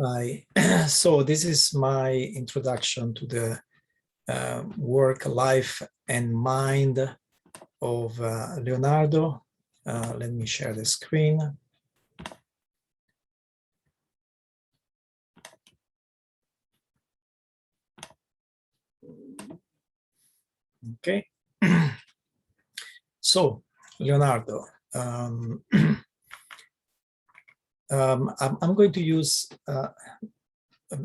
Hi. So this is my introduction to the work, life, and mind of Leonardo. Let me share the screen. Okay. So, Leonardo, I'm going to use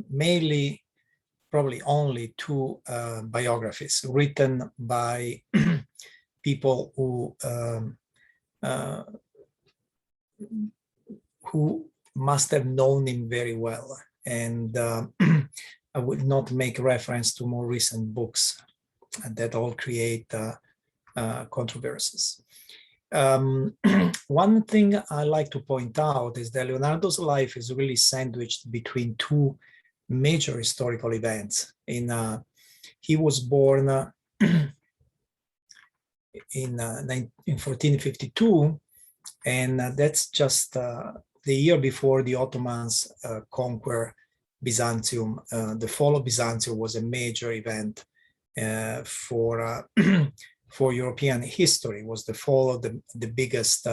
mainly, probably only two biographies written by people who must have known him very well. And I would not make reference to more recent books that all create controversies. One thing I like to point out is that Leonardo's life is really sandwiched between two major historical events. He was born in 1452, and that's just the year before the Ottomans conquer Byzantium. The fall of Byzantium was a major event for European history. It was the fall of the biggest,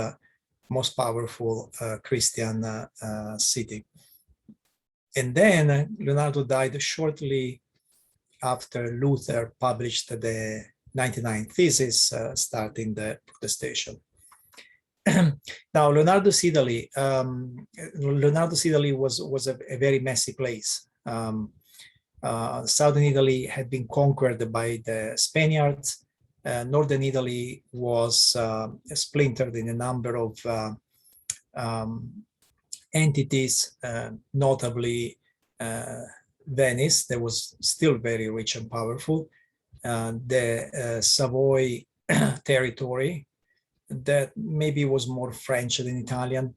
most powerful Christian city. And then Leonardo died shortly after Luther published the 99 Thesis, starting the protestation. Now, Leonardo's Italy was a very messy place. Southern Italy had been conquered by the Spaniards. Northern Italy was splintered in a number of entities, notably Venice, that was still very rich and powerful. The Savoy territory, that maybe was more French than Italian,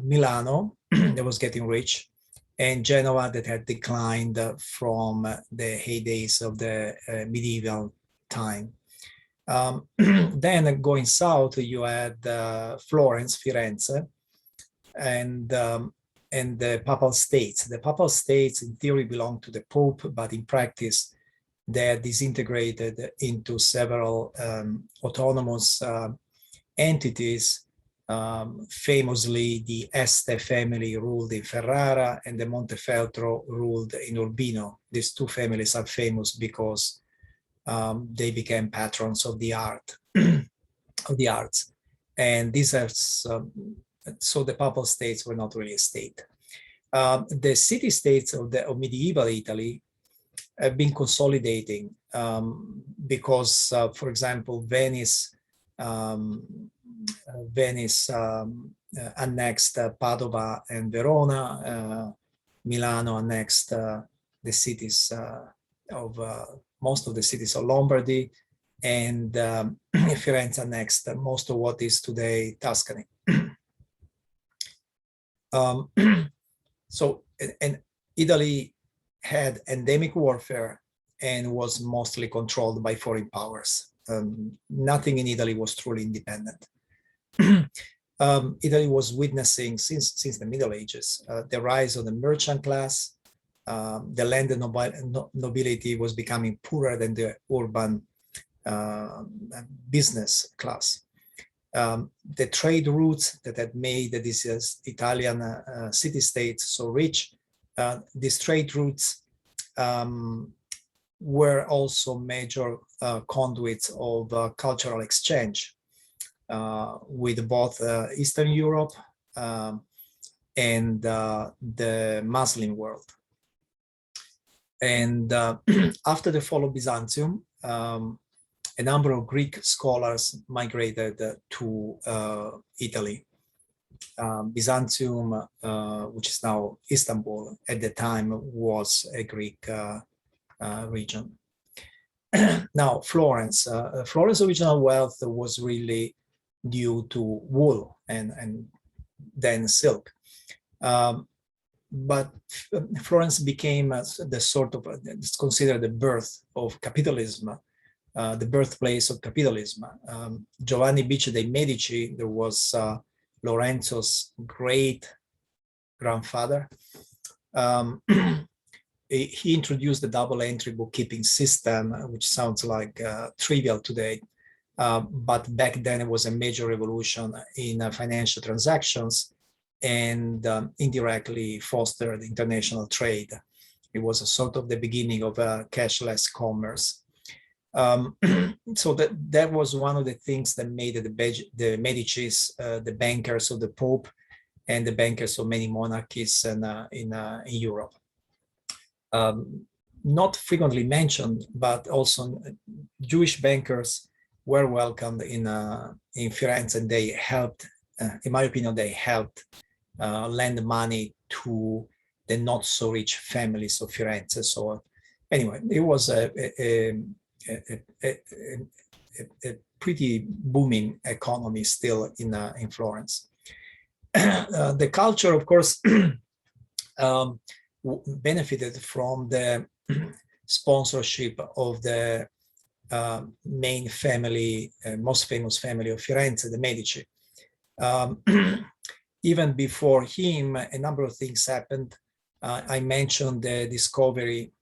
Milano, that was getting rich, and Genoa, that had declined from the heydays of the medieval time. Then going south, you had Florence, Firenze, and the Papal States. The Papal States, in theory, belonged to the Pope, but in practice, they are disintegrated into several autonomous entities. Famously, the Este family ruled in Ferrara, and the Montefeltro ruled in Urbino. These two families are famous because they became patrons of the arts. And these are so the Papal States were not really a state. The city-states of medieval Italy have been consolidating because, for example, Venice annexed Padova and Verona. Milano annexed the cities of most of the cities of Lombardy, and Firenze annexed most of what is today Tuscany. So, and Italy had endemic warfare and was mostly controlled by foreign powers. Nothing in Italy was truly independent. Italy was witnessing, since the Middle Ages, the rise of the merchant class. The landed nobility was becoming poorer than the urban business class. The trade routes that had made these Italian city-states so rich, these trade routes were also major conduits of cultural exchange with both Eastern Europe and the Muslim world. And after the fall of Byzantium, a number of Greek scholars migrated to Italy. Byzantium, which is now Istanbul, at the time was a Greek region. Now, Florence's original wealth was really due to wool and then silk. But Florence became the sort of, it's considered the birth of capitalism, the birthplace of capitalism. Giovanni Bicci dei Medici, there was Lorenzo's great grandfather, he introduced the double entry bookkeeping system, which sounds like trivial today. But back then it was a major revolution in financial transactions, and indirectly fostered international trade. It was a sort of the beginning of cashless commerce. So that was one of the things that made the Medicis, the bankers of the Pope, and the bankers of many monarchies in Europe. Not frequently mentioned, but also Jewish bankers were welcomed in Firenze, and they helped, in my opinion, they helped lend money to the not so rich families of Firenze. So anyway, it was a pretty booming economy still in Florence. The culture, of course, benefited from the sponsorship of the main family, most famous family of Firenze, the Medici. Even before him, a number of things happened. I mentioned the discovery,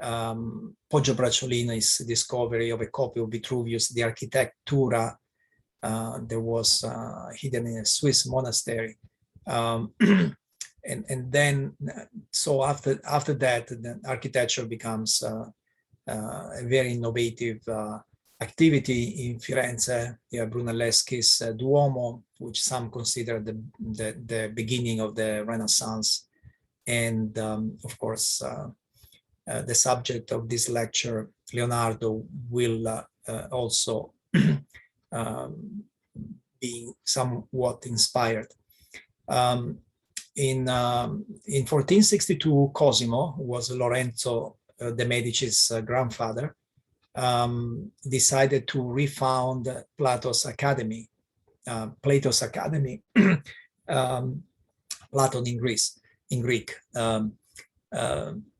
Poggio Bracciolini's discovery of a copy of Vitruvius, the Architectura, that was hidden in a Swiss monastery. And then, so after that, the architecture becomes a very innovative activity in Firenze. You have Brunelleschi's Duomo, which some consider the beginning of the Renaissance. And of course, the subject of this lecture, Leonardo, will also be somewhat inspired. In 1462, Cosimo, who was Lorenzo de' Medici's grandfather, decided to refound Plato's Academy, Platon in Greek.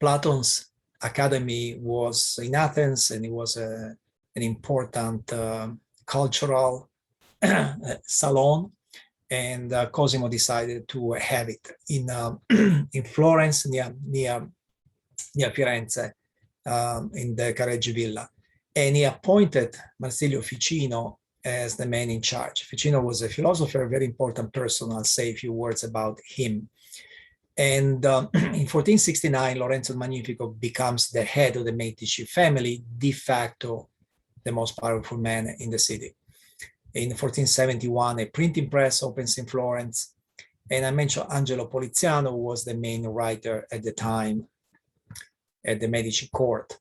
Platon's Academy was in Athens, and it was an important cultural salon. And Cosimo decided to have it in Florence, near Firenze, in the Corrige villa. And he appointed Marsilio Ficino as the man in charge. Ficino was a philosopher, a very important person. I'll say a few words about him. And in 1469, Lorenzo il Magnifico becomes the head of the Medici family, de facto the most powerful man in the city. In 1471, a printing press opens in Florence. And I mentioned Angelo Poliziano, who was the main writer at the time at the Medici court.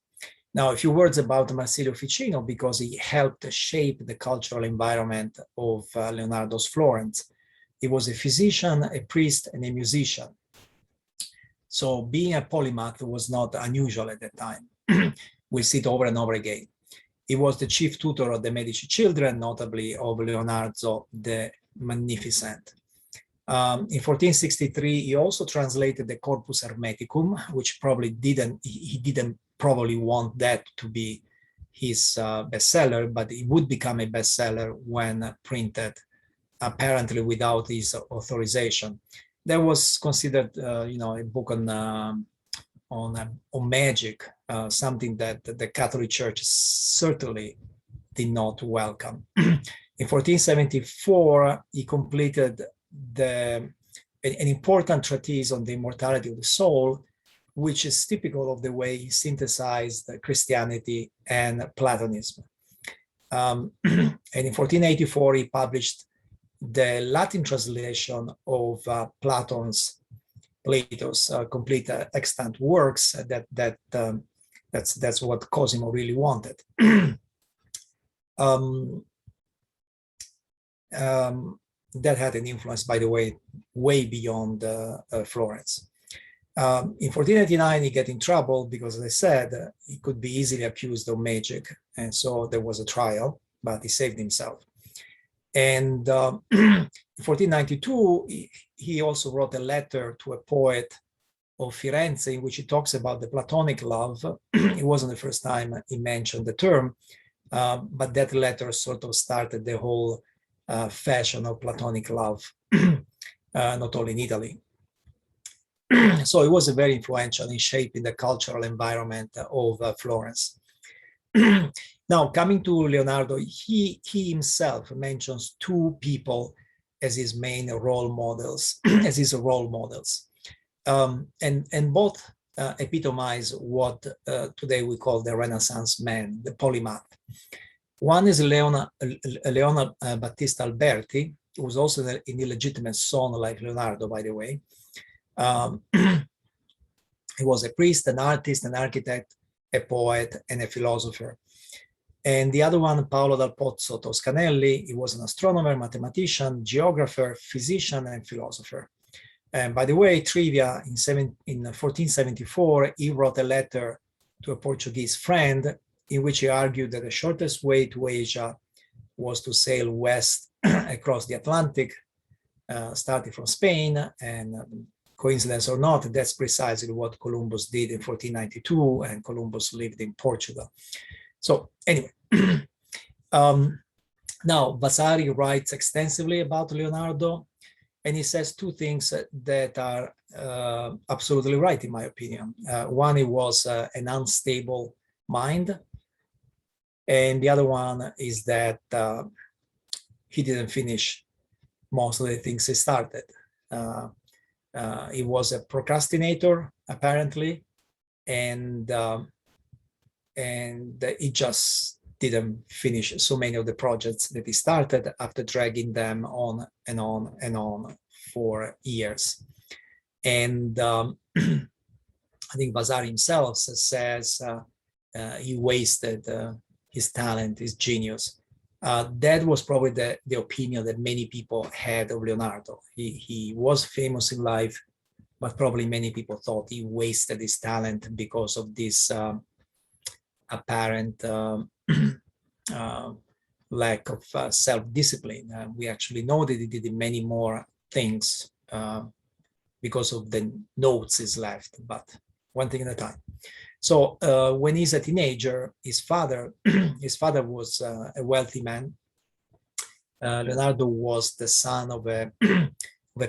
Now, a few words about Marsilio Ficino, because he helped shape the cultural environment of Leonardo's Florence. He was a physician, a priest, and a musician. So being a polymath was not unusual at that time. We see it over and over again. He was the chief tutor of the Medici children, notably of Leonardo the Magnificent. In 1463, he also translated the Corpus Hermeticum, which he didn't probably want that to be his bestseller, but it would become a bestseller when printed, apparently without his authorization. That was considered, a book on magic, something that the Catholic Church certainly did not welcome. In 1474, he completed an important treatise on the immortality of the soul, which is typical of the way he synthesized Christianity and Platonism. And in 1484, he published the Latin translation of Plato's complete extant works. That's what Cosimo really wanted. That had an influence, by the way, way beyond Florence. In 1489, he got in trouble because, as I said, he could be easily accused of magic. And so there was a trial, but he saved himself. And in 1492, he also wrote a letter to a poet of Firenze in which he talks about the Platonic love. It wasn't the first time he mentioned the term, but that letter sort of started the whole fashion of Platonic love, not only in Italy. So he was very influential in shaping the cultural environment of Florence. Now, coming to Leonardo, he himself mentions two people as his main role models, and both epitomize what today we call the Renaissance man, the polymath. One is Leonard Battista Alberti, who was also an illegitimate son like Leonardo, by the way. He was a priest, an artist, an architect, a poet, and a philosopher. And the other one, Paolo dal Pozzo Toscanelli, he was an astronomer, mathematician, geographer, physician, and philosopher. And by the way, trivia, in 1474, he wrote a letter to a Portuguese friend in which he argued that the shortest way to Asia was to sail west across the Atlantic, starting from Spain. And coincidence or not, that's precisely what Columbus did in 1492, and Columbus lived in Portugal. So anyway, now Vasari writes extensively about Leonardo, and he says two things that are absolutely right, in my opinion. One, it was an unstable mind, and the other one is that he didn't finish most of the things he started. He was a procrastinator, apparently, and he just didn't finish so many of the projects that he started after dragging them on and on and on for years. And I think Vasari himself says he wasted his talent, his genius. That was probably the opinion that many people had of Leonardo. He was famous in life, but probably many people thought he wasted his talent because of this apparent lack of self-discipline. We actually know that he did many more things because of the notes he's left, but one thing at a time. So when he's a teenager, his father was a wealthy man. Leonardo was the son of a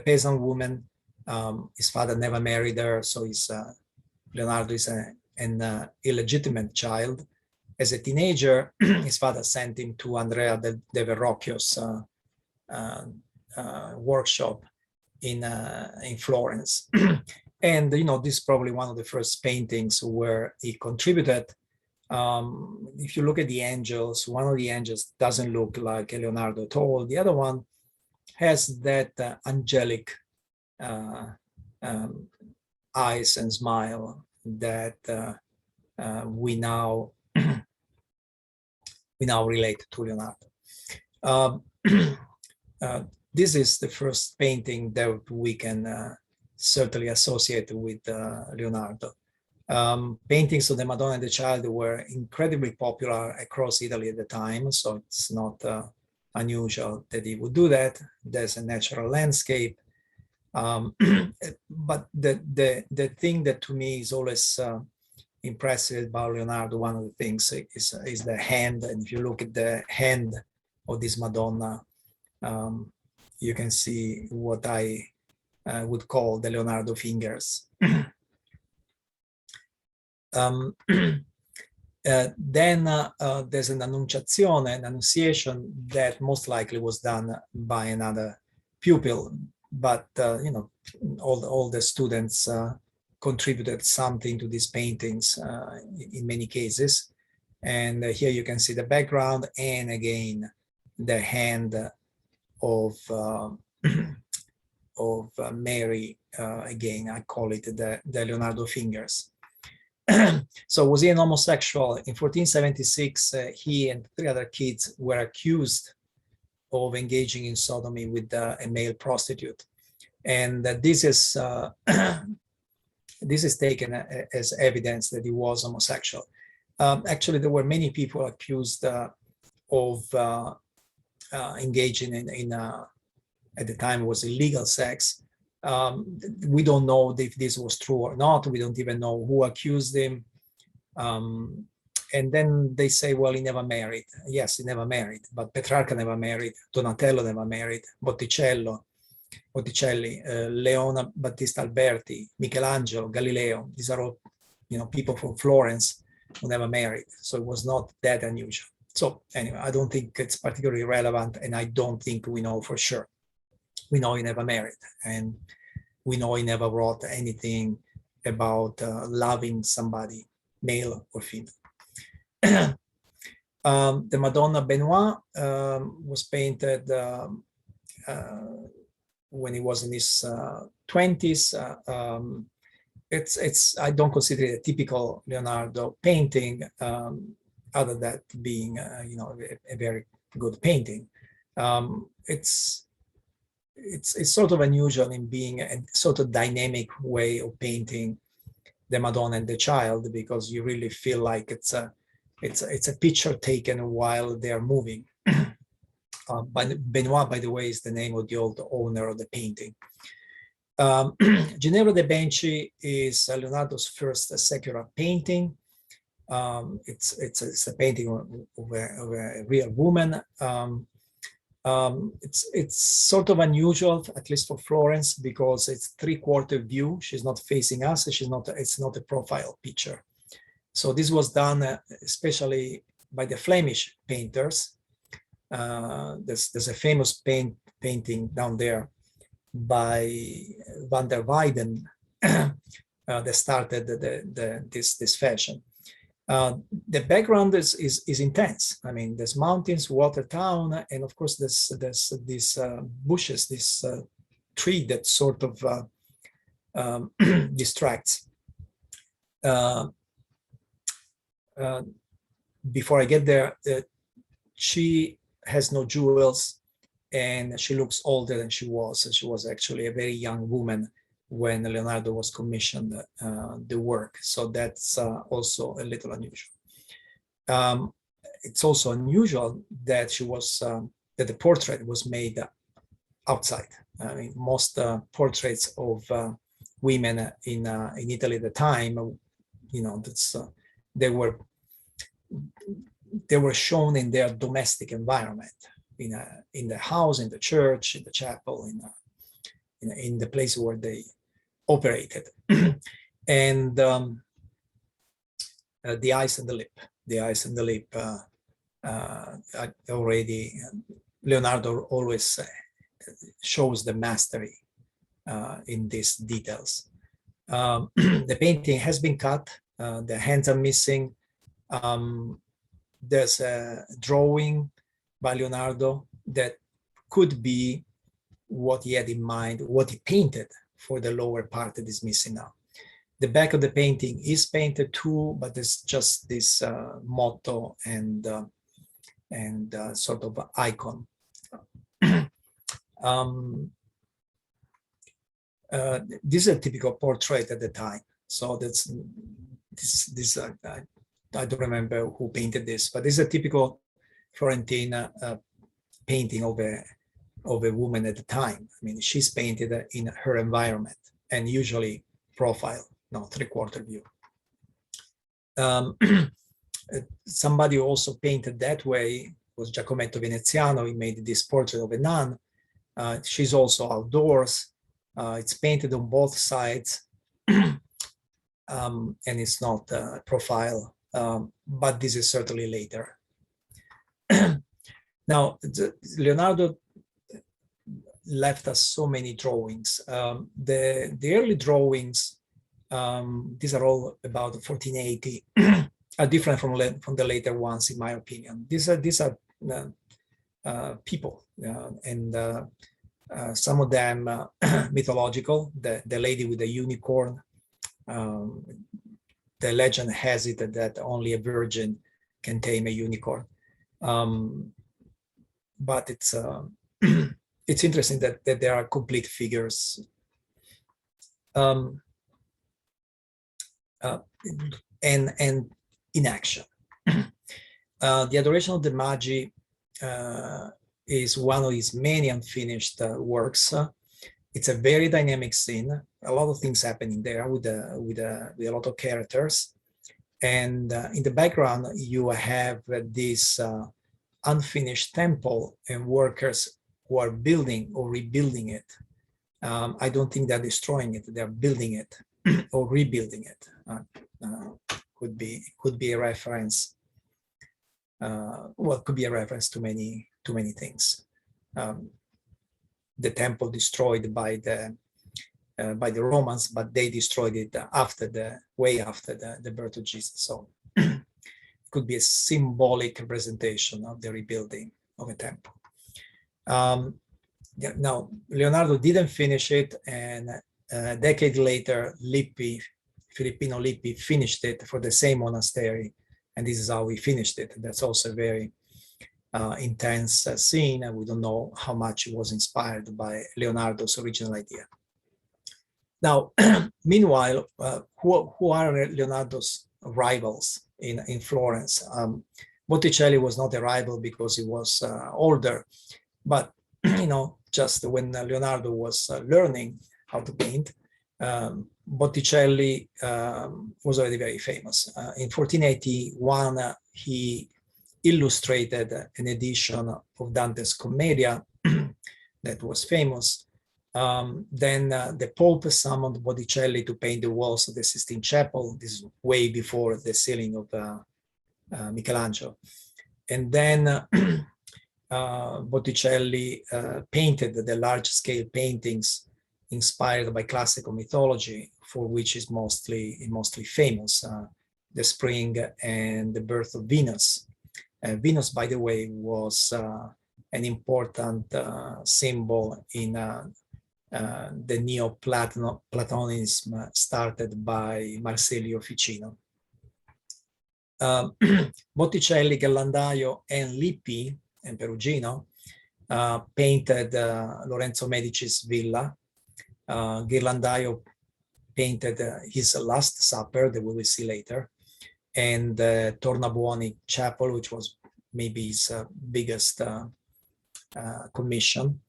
peasant woman. His father never married her, so Leonardo is an illegitimate child. As a teenager, his father sent him to Andrea de Verrocchio's workshop in Florence. And this is probably one of the first paintings where he contributed. If you look at the angels, one of the angels doesn't look like Leonardo at all. The other one has that angelic eyes and smile that we now relate to Leonardo. This is the first painting that we can certainly associate with Leonardo. Paintings of the Madonna and the Child were incredibly popular across Italy at the time, so it's not unusual that he would do that. There's a natural landscape. But the thing that to me is always impressive about Leonardo, one of the things is the hand. And if you look at the hand of this Madonna, you can see what I would call the Leonardo fingers. Then there's an annunciation that most likely was done by another pupil, but all the students contributed something to these paintings in many cases. And here you can see the background, and again the hand of Mary. Again, I call it the Leonardo fingers. So was he an homosexual? In 1476, he and 3 other kids were accused of engaging in sodomy with a male prostitute, and this is taken as evidence that he was homosexual. Actually, there were many people accused of engaging in at the time it was illegal sex. We don't know if this was true or not. We don't even know who accused him. And then they say, well, he never married. Yes, he never married, but Petrarca never married, Donatello never married, Botticello. Botticelli, Leona Battista Alberti, Michelangelo, Galileo. These are all, people from Florence who never married. So it was not that unusual. So anyway, I don't think it's particularly relevant, and I don't think we know for sure. We know he never married, and we know he never wrote anything about loving somebody, male or female. The Madonna Benoit was painted when he was in his 20s. I don't consider it a typical Leonardo painting, other than that being a very good painting. It's sort of unusual in being a sort of dynamic way of painting the Madonna and the Child, because you really feel like it's a picture taken while they are moving. Benoit, by the way, is the name of the old owner of the painting. Ginevra de' Benci is Leonardo's first secular painting. It's a painting of a real woman. It's sort of unusual, at least for Florence, because it's three-quarter view. She's not facing us. It's not a profile picture. So this was done especially by the Flemish painters. There's a famous painting down there by van der Weyden that started this fashion. The background is intense. I mean, there's mountains, water town, and of course there's these bushes, this tree that sort of distracts. Before I get there, she has no jewels, and she looks older than she was. She was actually a very young woman when Leonardo was commissioned the work. So that's also a little unusual. It's also unusual that that the portrait was made outside. I mean, most portraits of women in Italy at the time, they were shown in their domestic environment, in the house, in the church, in the chapel, in the place where they operated. And the eyes and the lip, already Leonardo always shows the mastery in these details. The painting has been cut, the hands are missing. There's a drawing by Leonardo that could be what he had in mind, what he painted for the lower part that is missing now. The back of the painting is painted too, but it's just this motto and sort of icon. This is a typical portrait at the time. So that's this. I don't remember who painted this, but this is a typical Florentine painting of a woman at the time. I mean, she's painted in her environment, and usually profile, three-quarter view. Somebody also painted that way was Giacometto Veneziano. He made this portrait of a nun. She's also outdoors. It's painted on both sides, and it's not profile, but this is certainly later. Now, Leonardo left us so many drawings. The early drawings, these are all about 1480, are different from the later ones, in my opinion. These are people, and some of them mythological. The lady with the unicorn. The legend has it that only a virgin can tame a unicorn. But it's it's interesting that there are complete figures. And in action. The Adoration of the Magi is one of his many unfinished works. It's a very dynamic scene. A lot of things happening there with a lot of characters. And in the background, you have this unfinished temple and workers who are building or rebuilding it. I don't think they're destroying it; they're building it or rebuilding it. Could be a reference. Well, could be a reference to many things. The temple destroyed by the Romans, but they destroyed it way after the birth of Jesus. So it could be a symbolic representation of the rebuilding of a temple. Now, Leonardo didn't finish it, and a decade later, Filippino Lippi finished it for the same monastery, and this is how he finished it. That's also a very intense scene, and we don't know how much it was inspired by Leonardo's original idea. Now, meanwhile, who are Leonardo's rivals in Florence? Botticelli was not a rival because he was older, but just when Leonardo was learning how to paint, Botticelli was already very famous. In 1481, he illustrated an edition of Dante's Commedia that was famous. Then the Pope summoned Botticelli to paint the walls of the Sistine Chapel. This is way before the ceiling of Michelangelo. And then Botticelli painted the large-scale paintings inspired by classical mythology, for which is mostly famous, the Spring and the Birth of Venus. Venus, by the way, was an important symbol in the Neoplatonism started by Marsilio Ficino. Botticelli, Ghirlandaio, and Lippi and Perugino painted Lorenzo Medici's villa. Ghirlandaio painted his Last Supper that we will see later, and Tornabuoni Chapel, which was maybe his biggest commission.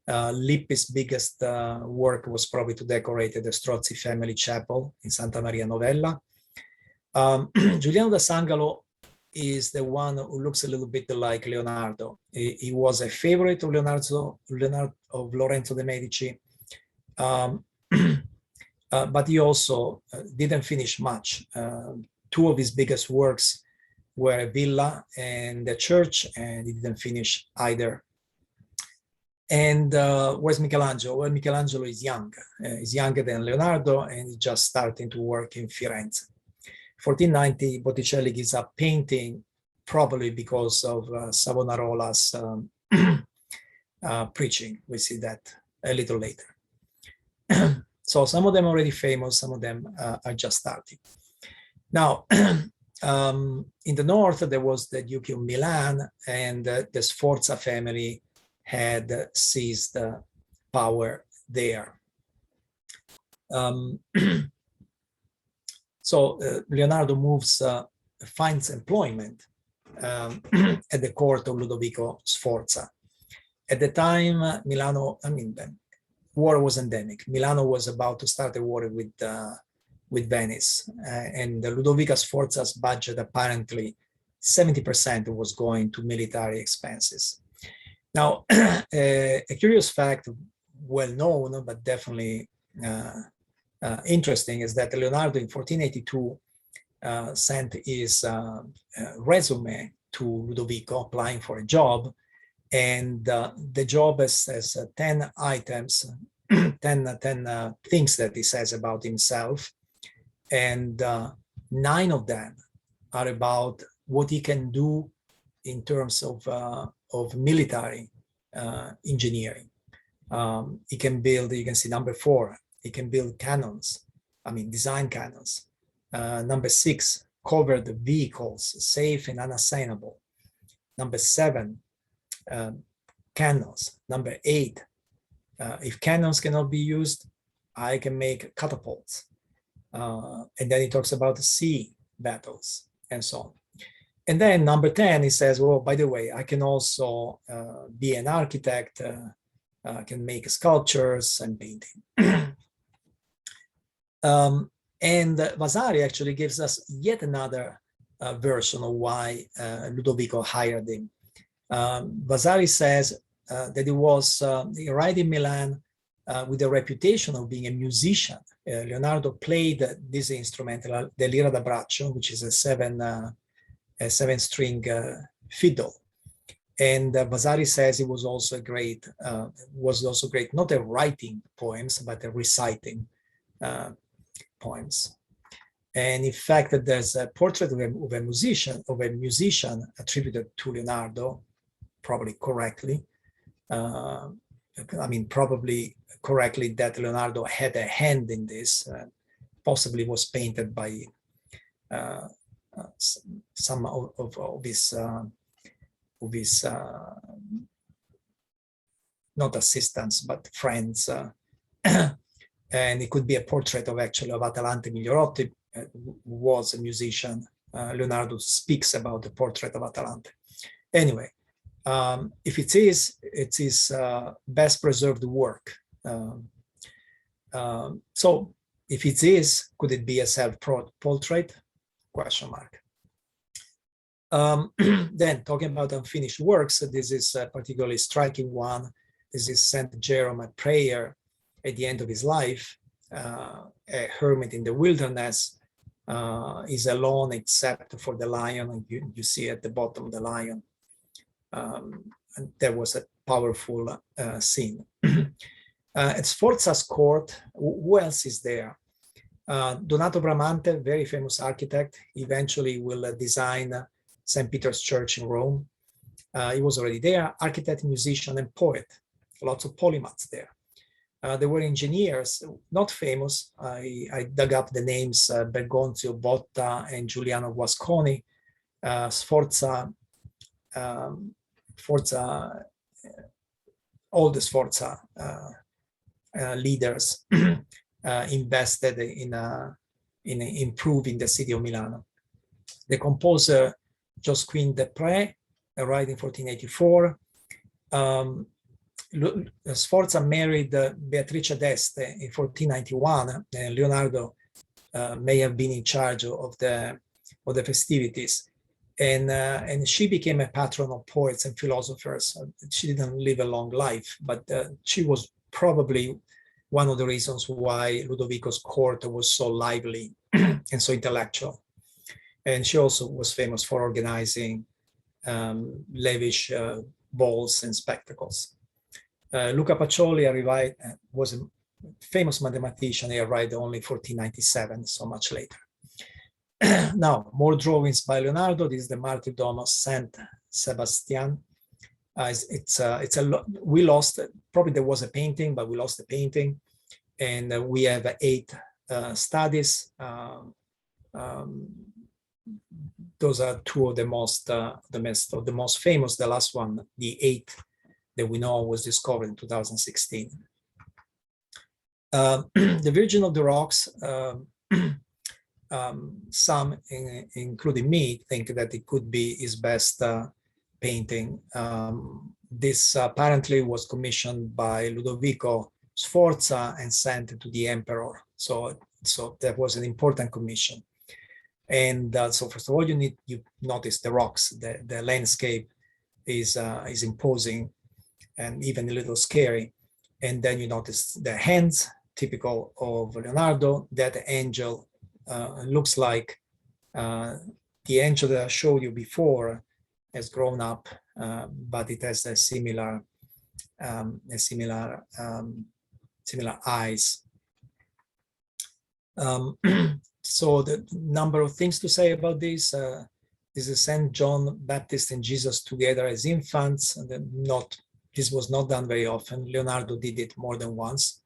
Lippi's biggest work was probably to decorate the Strozzi family chapel in Santa Maria Novella. Giuliano da Sangalo is the one who looks a little bit like Leonardo. He was a favorite of Lorenzo de' Medici, but he also didn't finish much. Two of his biggest works were a villa and a church, and he didn't finish either. And where's Michelangelo? Well, Michelangelo is young. He's younger than Leonardo, and he's just starting to work in Firenze. 1490, Botticelli gives up painting, probably because of Savonarola's preaching. We see that a little later. So some of them are already famous, some of them are just starting. Now, in the north, there was the Duke of Milan, and the Sforza family had seized power there. So Leonardo finds employment at the court of Ludovico Sforza. At the time, war was endemic. Milano was about to start a war with Venice, and Ludovico Sforza's budget, apparently 70% was going to military expenses. Now, a curious fact, well known, but definitely interesting, is that Leonardo in 1482 sent his resume to Ludovico applying for a job, and the job has 10 items, 10 things that he says about himself, and 9 of them are about what he can do in terms of military engineering. He can build, you can see number 4, he can build cannons, design cannons. Number 6, covered vehicles, safe and unassailable. Number 7, cannons. Number 8, if cannons cannot be used, I can make catapults. And then he talks about the sea battles and so on. And then number 10, he says, well, by the way, I can also be an architect, I can make sculptures and painting. And Vasari actually gives us yet another version of why Ludovico hired him. Vasari says that he arrived in Milan with a reputation of being a musician. Leonardo played this instrument, the lira da braccio, which is a seven-string fiddle. And Vasari says he was also great, not at writing poems, but at reciting poems. And in fact, there's a portrait of a musician attributed to Leonardo, probably correctly. Probably correctly, that Leonardo had a hand in this, possibly was painted by some of his not assistants, but friends. And it could be a portrait of Atalante Migliorotti, who was a musician. Leonardo speaks about the portrait of Atalante. Anyway, if it is best preserved work. So if it is, could it be a self-portrait? Question mark. Then talking about unfinished works, this is a particularly striking one. This is Saint Jerome at prayer at the end of his life, a hermit in the wilderness, is alone except for the lion, and you see at the bottom the lion. And that was a powerful scene. At Sforza's court, who else is there? Donato Bramante, very famous architect, eventually will design St. Peter's Church in Rome. He was already there, architect, musician, and poet. Lots of polymaths there. There were engineers, not famous. I dug up the names, Bergonzio Botta and Giuliano Guasconi. Sforza, all the Sforza leaders invested in improving the city of Milano. The composer Josquin des Prés arrived in 1484. Sforza married Beatrice d'Este in 1491, and Leonardo may have been in charge of the festivities. And she became a patron of poets and philosophers. She didn't live a long life, but she was probably one of the reasons why Ludovico's court was so lively and so intellectual. And she also was famous for organizing lavish balls and spectacles. Luca Pacioli was a famous mathematician. He arrived only 1497, so much later. Now, more drawings by Leonardo. This is the Martyrdom of Saint Sebastian. We lost, probably there was a painting, but we lost the painting. And we have 8 studies. Those are 2 of the most famous. The last one, the 8th that we know, was discovered in 2016. The Virgin of the Rocks, some, including me, think that it could be his best painting. This apparently was commissioned by Ludovico Sforza and sent to the emperor. So that was an important commission. And so first of all, you notice the rocks. The landscape is imposing and even a little scary. And then you notice the hands, typical of Leonardo. That angel looks like the angel that I showed you before has grown up, but it has a similar eyes. So the number of things to say about this. This is Saint John Baptist and Jesus together as infants. This was not done very often. Leonardo did it more than once.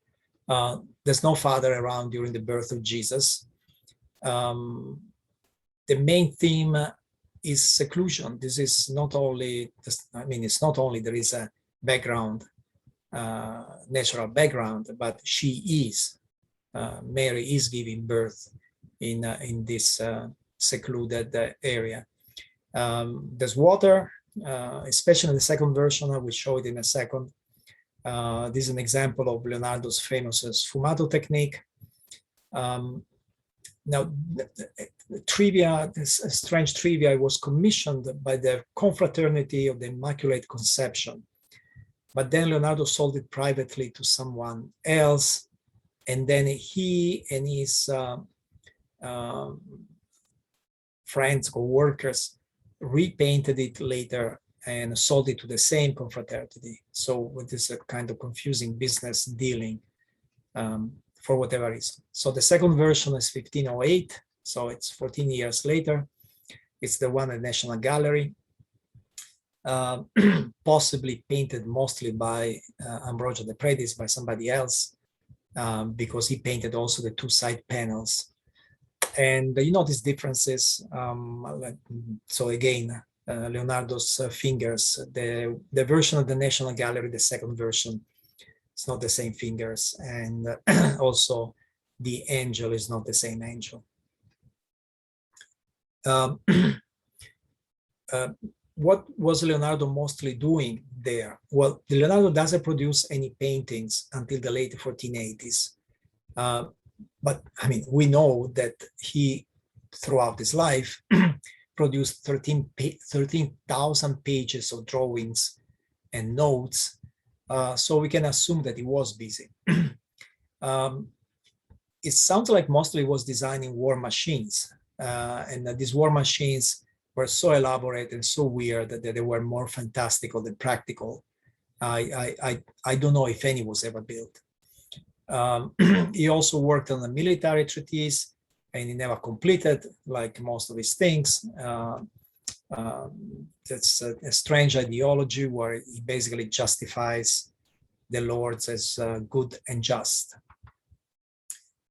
There's no father around during the birth of Jesus. The main theme is seclusion. This is not only, it's not only there is a background, natural background, but Mary is giving birth in this secluded area. There's water, especially in the second version. I will show it in a second. This is an example of Leonardo's famous sfumato technique. Now, trivia, this strange trivia, was commissioned by the Confraternity of the Immaculate Conception. but then Leonardo sold it privately to someone else, and then he and his friends or workers repainted it later and sold it to the same confraternity. So it is a kind of confusing business dealing for whatever reason. So the second version is 1508, so it's 14 years later. It's the one at National Gallery, possibly painted mostly by Ambrogio de Predis, by somebody else, because he painted also the two side panels. And you notice differences. So again, Leonardo's fingers, the version of the National Gallery, the second version, it's not the same fingers. And also the angel is not the same angel. What was Leonardo mostly doing there? Well, Leonardo doesn't produce any paintings until the late 1480s. But I mean, we know that he, throughout his life, produced 13,000 pages of drawings and notes. So we can assume that he was busy. It sounds like mostly he was designing war machines, and that these war machines were so elaborate and so weird that they were more fantastical than practical. I don't know if any was ever built. He also worked on a military treatise, and he never completed, like most of his things. That's a strange ideology where he basically justifies the lords as good and just.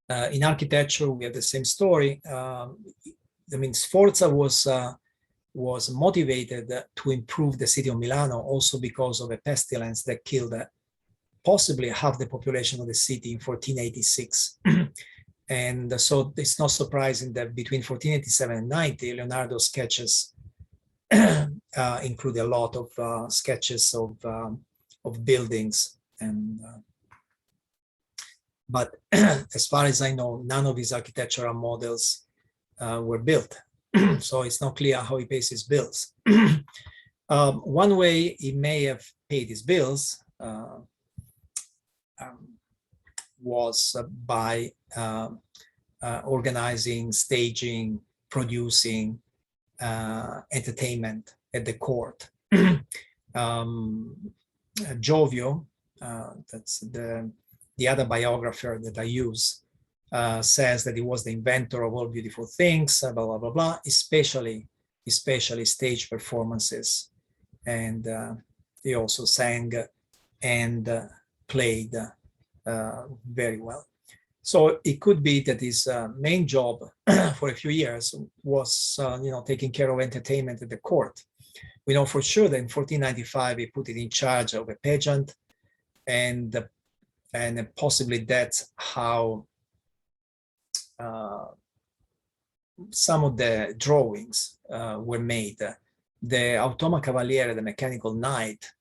In architecture, we have the same story. I mean, Sforza was motivated to improve the city of Milano also because of a pestilence that killed possibly half the population of the city in 1486. And so it's not surprising that between 1487 and 90, Leonardo's sketches include a lot of sketches of buildings. And but as far as I know, none of his architectural models were built. So it's not clear how he pays his bills. One way he may have paid his bills was by organizing, staging, producing entertainment at the court. Giovio, that's the other biographer that I use, says that he was the inventor of all beautiful things, blah, blah, blah, blah, especially stage performances. And he also sang and played very well. So it could be that his main job for a few years was, taking care of entertainment at the court. We know for sure that in 1495 he put it in charge of a pageant, and possibly that's how some of the drawings were made. The Automa Cavaliere, the Mechanical Knight,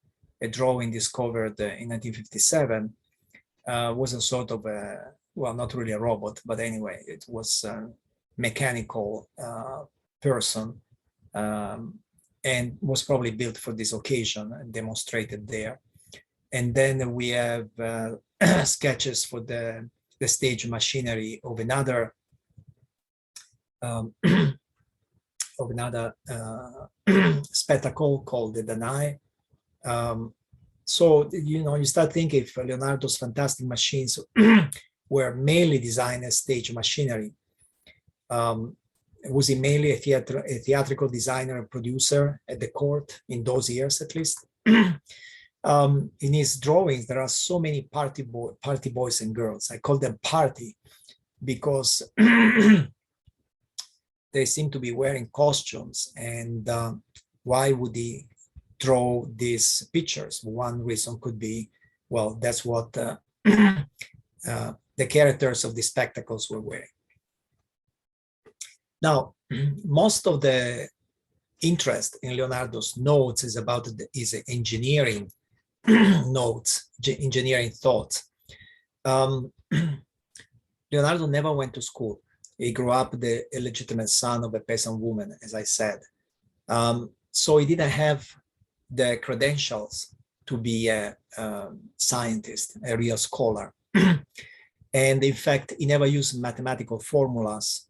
a drawing discovered in 1957, was a sort of not really a robot, but anyway, it was a mechanical person, and was probably built for this occasion and demonstrated there. And then we have sketches for the stage machinery of another spectacle called the Danae. So, you start thinking if Leonardo's fantastic machines were mainly designed as stage machinery. Was he mainly a theatrical designer and producer at the court in those years, at least? In his drawings, there are so many party boys and girls. I call them party because they seem to be wearing costumes. And why would he draw these pictures? One reason could be, well, that's what the characters of the spectacles were wearing. Now, most of the interest in Leonardo's notes is about his engineering notes, engineering thoughts. Leonardo never went to school. He grew up the illegitimate son of a peasant woman, as I said. So he didn't have the credentials to be a scientist, a real scholar. And in fact, he never used mathematical formulas.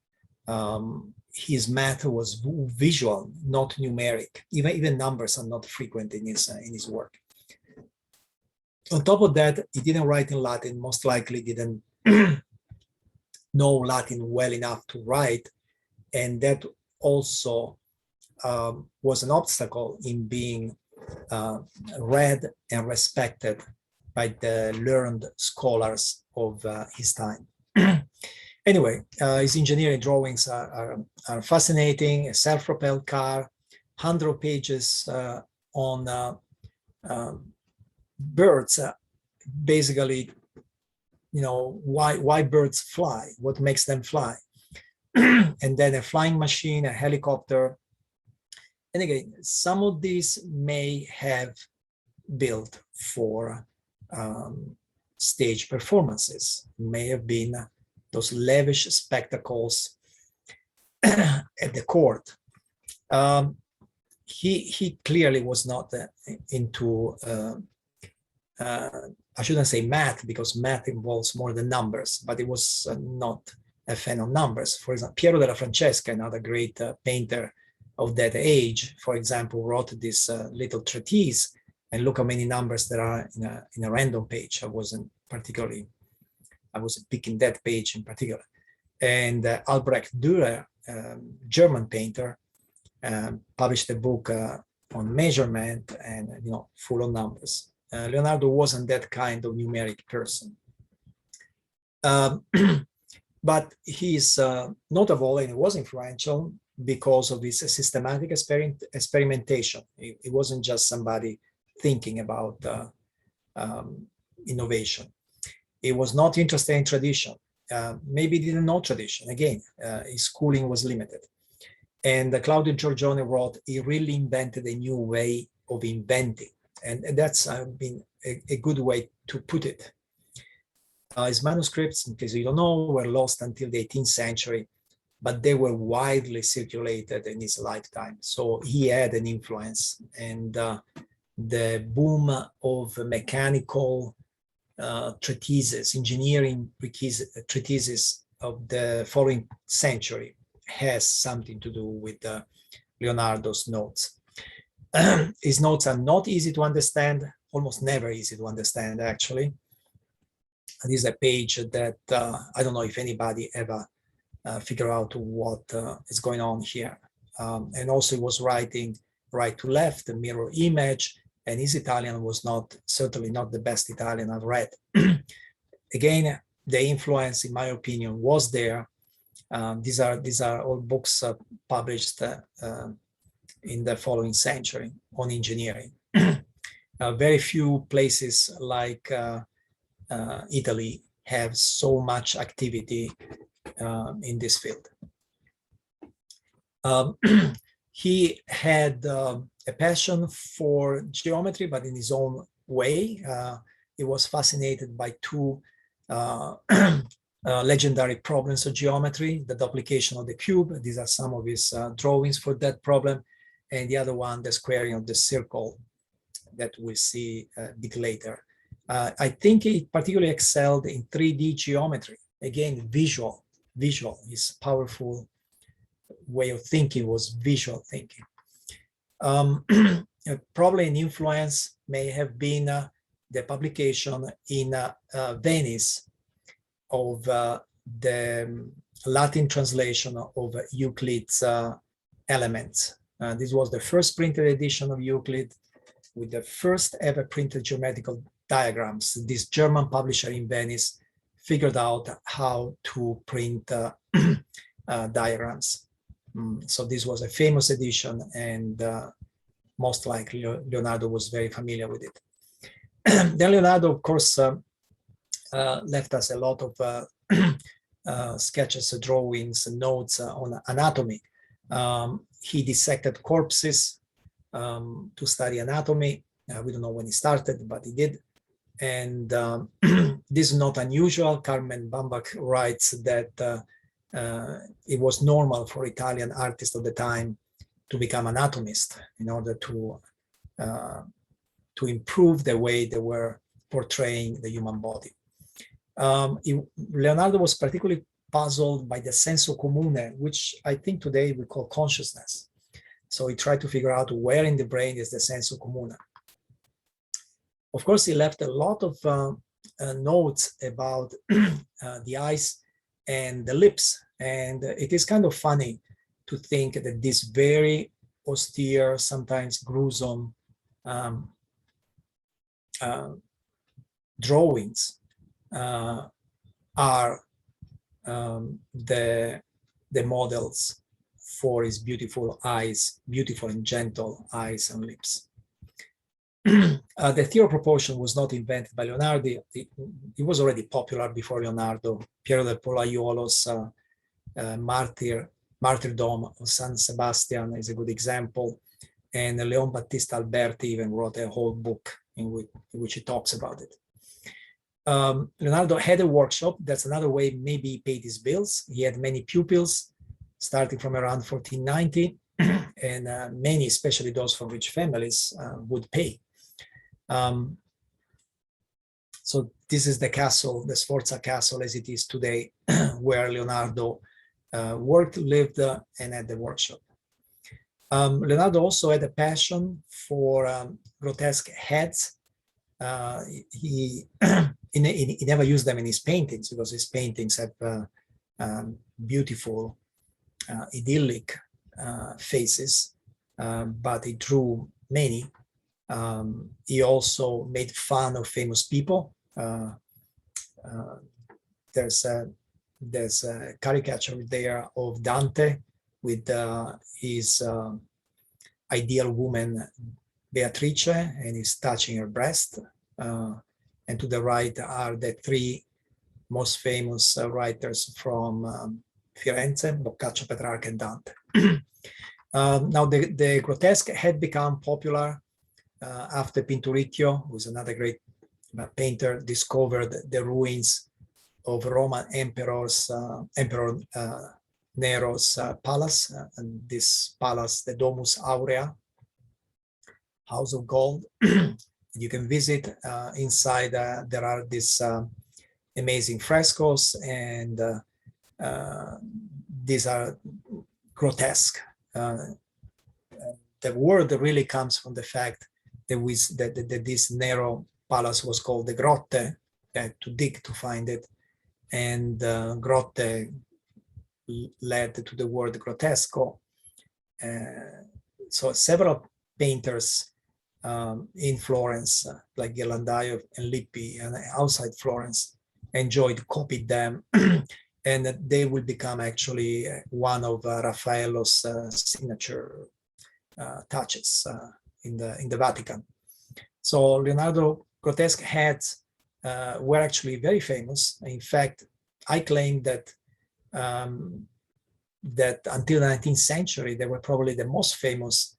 His math was visual, not numeric. Even numbers are not frequent in his work. On top of that, he didn't write in Latin, most likely didn't know Latin well enough to write. And that also was an obstacle in being read and respected by the learned scholars of his time. Anyway, his engineering drawings are fascinating. A self-propelled car, 100 pages on birds, basically, why birds fly, what makes them fly. And then a flying machine, a helicopter. And again, some of these may have built for stage performances, may have been those lavish spectacles at the court. He clearly was not into, I shouldn't say math, because math involves more than numbers, but he was not a fan of numbers. For example, Piero della Francesca, another great painter of that age, for example, wrote this little treatise, and look how many numbers there are in a random page. I wasn't picking that page in particular. And Albrecht Dürer, German painter, published a book on measurement and full of numbers. Leonardo wasn't that kind of numeric person. But he's notable and he was influential because of his systematic experimentation. It wasn't just somebody thinking about innovation. He was not interested in tradition. Maybe he didn't know tradition. Again, his schooling was limited. And Claudio Giorgione wrote, he really invented a new way of inventing. And that's been a good way to put it. His manuscripts, in case you don't know, were lost until the 18th century, but they were widely circulated in his lifetime. So he had an influence. And the boom of mechanical treatises, engineering treatises of the following century has something to do with Leonardo's notes. His notes are not easy to understand, almost never easy to understand, actually. This is a page that I don't know if anybody ever figure out what is going on here. And also he was writing right to left, the mirror image, and his Italian was certainly not the best Italian I've read. Again, the influence, in my opinion, was there. These are all books published in the following century on engineering. Very few places like Italy have so much activity in this field. He had a passion for geometry, but in his own way. He was fascinated by two legendary problems of geometry, the duplication of the cube. These are some of his drawings for that problem. And the other one, the squaring of the circle, that we'll see a bit later. I think he particularly excelled in 3D geometry. Again, visual. His powerful way of thinking was visual thinking. Probably an influence may have been the publication in Venice of the Latin translation of Euclid's Elements. This was the first printed edition of Euclid with the first ever printed geometrical diagrams. This German publisher in Venice figured out how to print diagrams. So this was a famous edition, and most likely Leonardo was very familiar with it. Then Leonardo, of course, left us a lot of sketches, drawings, notes on anatomy. He dissected corpses to study anatomy. We don't know when he started, but he did. And this is not unusual. Carmen Bambach writes that it was normal for Italian artists of the time to become anatomist in order to to improve the way they were portraying the human body. Leonardo was particularly puzzled by the senso comune, which I think today we call consciousness. So he tried to figure out where in the brain is the senso comune. Of course, he left a lot of notes about the eyes and the lips. And it is kind of funny to think that these very austere, sometimes gruesome drawings are the models for his beautiful eyes, beautiful and gentle eyes and lips. The theory of proportion was not invented by Leonardo. It was already popular before Leonardo. Piero del Pollaiuolo's Martyrdom of San Sebastian is a good example. And Leon Battista Alberti even wrote a whole book in which he talks about it. Leonardo had a workshop. That's another way maybe he paid his bills. He had many pupils starting from around 1490, and many, especially those from rich families, would pay. So this is the castle, the Sforza castle as it is today, where Leonardo worked, lived, and had the workshop. Leonardo also had a passion for grotesque heads. He never used them in his paintings because his paintings have beautiful, idyllic faces, but he drew many. He also made fun of famous people. There's a caricature there of Dante with his ideal woman Beatrice, and he's touching her breast. And to the right are the three most famous writers from Firenze, Boccaccio, Petrarch, and Dante. Now the grotesque had become popular after Pinturicchio, who was another great painter, discovered the ruins of Roman Emperor Nero's palace, and this palace, the Domus Aurea, House of Gold. You can visit. Inside there are these amazing frescoes, and these are grotesque. The word really comes from the fact that this Nero palace was called the Grotte, to dig to find it, and Grotte led to the word grotesco. So several painters in Florence, like Ghirlandaio and Lippi, and outside Florence, copied them, and they will become actually one of Raffaello's signature touches in the Vatican. So Leonardo grotesque heads were actually very famous. In fact, I claim that that until the 19th century, they were probably the most famous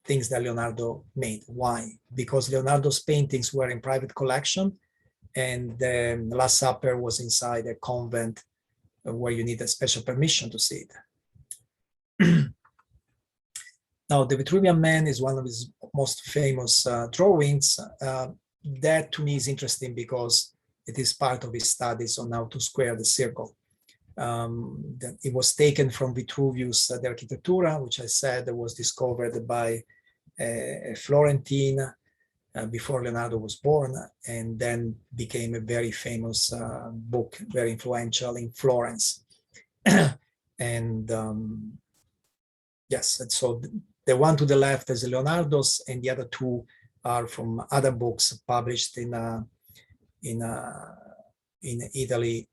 things that Leonardo made. Why? Because Leonardo's paintings were in private collection, and the Last Supper was inside a convent where you need a special permission to see it. Now, the Vitruvian Man is one of his most famous drawings. That to me is interesting because it is part of his studies on how to square the circle. It was taken from Vitruvius' De Architectura, which I said was discovered by a Florentine before Leonardo was born, and then became a very famous book, very influential in Florence. And yes, and so the one to the left is Leonardo's, and the other two are from other books published in Italy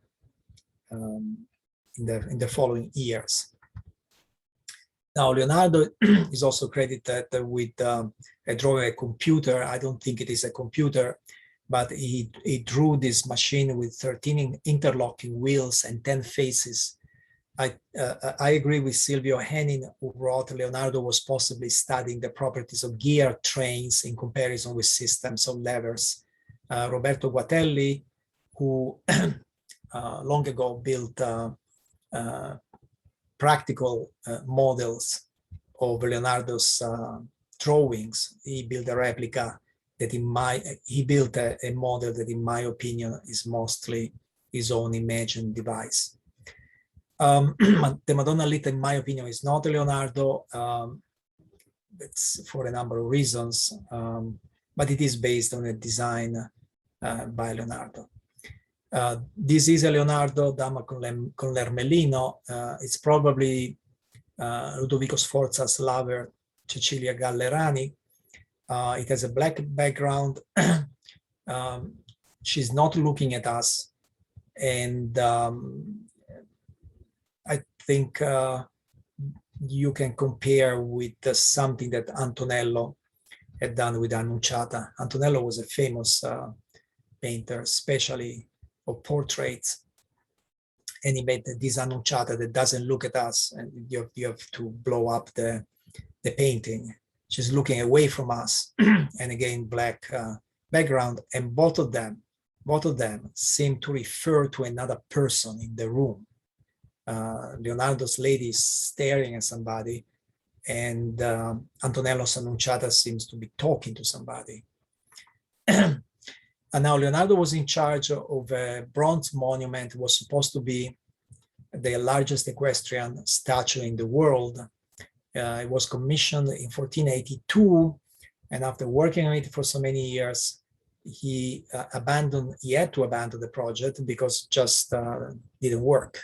in the following years. Now, Leonardo is also credited with drawing a computer. I don't think it is a computer, but he drew this machine with 13 interlocking wheels and 10 faces. I agree with Silvio Hennin, who wrote Leonardo was possibly studying the properties of gear trains in comparison with systems of levers. Roberto Guatelli, who long ago built practical models of Leonardo's drawings. He built a replica that he built a model that in my opinion is mostly his own imagined device. The Madonna Litta, in my opinion, is not Leonardo. It's for a number of reasons, but it is based on a design by Leonardo. This is a Leonardo, Dama con l'Ermellino. It's probably Ludovico Sforza's lover, Cecilia Gallerani. It has a black background. She's not looking at us. And I think you can compare with something that Antonello had done with Annunciata. Antonello was a famous painter, especially of portraits. And he made this Annunciata that doesn't look at us, and you have to blow up the painting. She's looking away from us, and again, black background, and both of them seem to refer to another person in the room. Leonardo's lady is staring at somebody, and Antonello's Annunciata seems to be talking to somebody. And now Leonardo was in charge of a bronze monument. It was supposed to be the largest equestrian statue in the world. It was commissioned in 1482, and after working on it for so many years, he had to abandon the project because it just didn't work.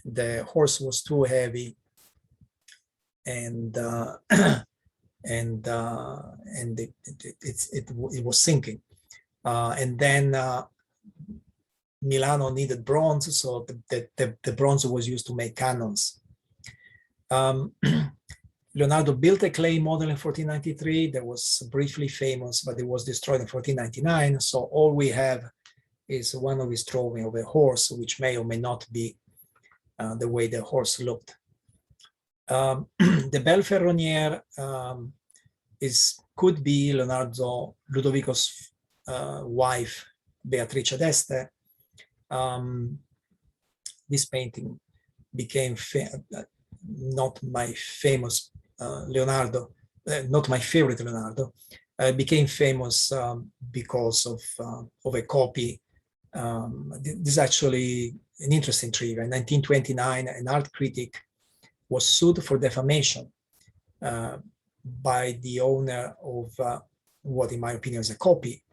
The horse was too heavy, and it was sinking. And then Milano needed bronze, so the bronze was used to make cannons. Leonardo built a clay model in 1493 that was briefly famous, but it was destroyed in 1499. So all we have is one of his drawing of a horse, which may or may not be the way the horse looked. The Belle Ferronnière could be Ludovico's wife, Beatrice d'Este. This painting became not my famous Leonardo, not my favorite Leonardo. Became famous because of a copy. This is actually an interesting trivia. In 1929, an art critic was sued for defamation by the owner of what, in my opinion, is a copy,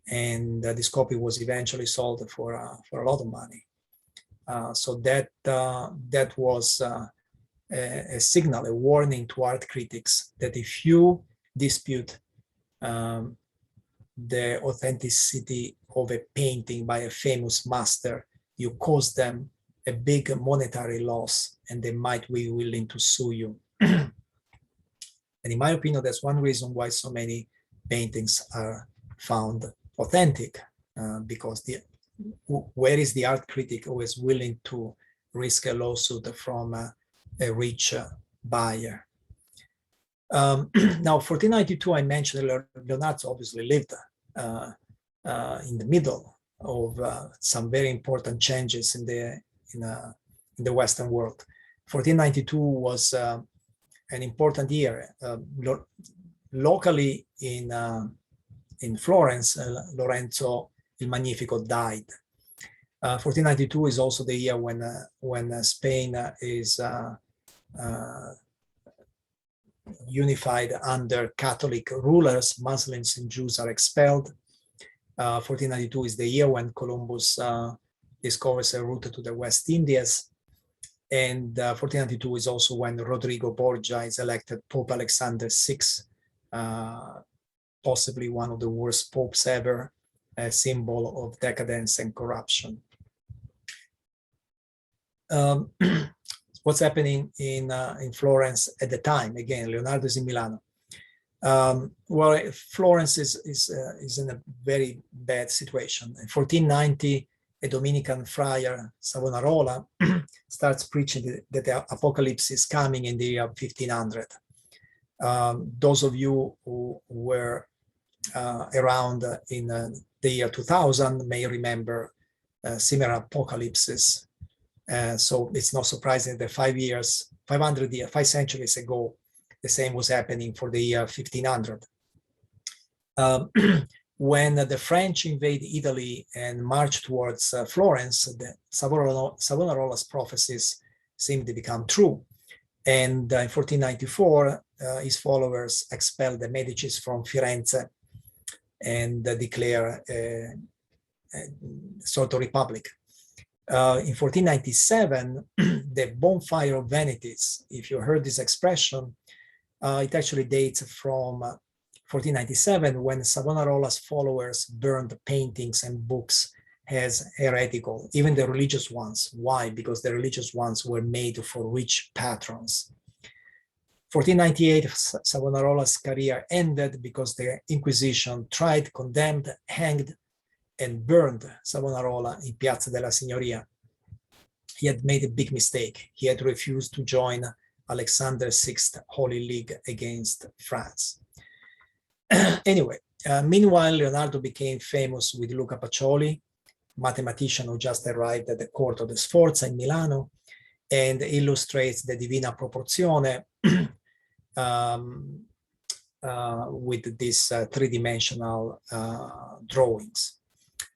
and this copy was eventually sold for a lot of money. So that was a signal, a warning to art critics that if you dispute the authenticity of a painting by a famous master, you cause them a big monetary loss, and they might be willing to sue you. And in my opinion, that's one reason why so many paintings are found authentic, because where is the art critic who is willing to risk a lawsuit from a rich buyer? Now, 1492, I mentioned Leonardo obviously lived in the middle of some very important changes in the Western world. 1492 was an important year. Locally in Florence, Lorenzo il Magnifico died. 1492 is also the year when Spain is unified under Catholic rulers. Muslims and Jews are expelled. 1492 is the year when Columbus discovers a route to the West Indies. And 1492 is also when Rodrigo Borgia is elected Pope Alexander VI, possibly one of the worst popes ever, a symbol of decadence and corruption. What's happening in Florence at the time? Again, Leonardo is in Milano. Well, Florence is in a very bad situation. In 1490, a Dominican friar, Savonarola, starts preaching that the apocalypse is coming in the year 1500. Those of you who were around in the year 2000 may remember similar apocalypses. So it's not surprising that 5 centuries ago, The same was happening for the year 1500. When the French invade Italy and march towards Florence, the Savonarola's prophecies seemed to become true. And in 1494, his followers expelled the Medicis from Firenze and declare a sort of republic. In 1497, the bonfire of vanities, if you heard this expression, it actually dates from 1497, when Savonarola's followers burned paintings and books as heretical, even the religious ones. Why? Because the religious ones were made for rich patrons. 1498, Savonarola's career ended because the Inquisition tried, condemned, hanged, and burned Savonarola in Piazza della Signoria. He had made a big mistake. He had refused to join Alexander VI Holy League against France. Anyway, meanwhile, Leonardo became famous with Luca Pacioli, mathematician who just arrived at the court of the Sforza in Milano, and illustrates the Divina Proporzione with these three-dimensional drawings.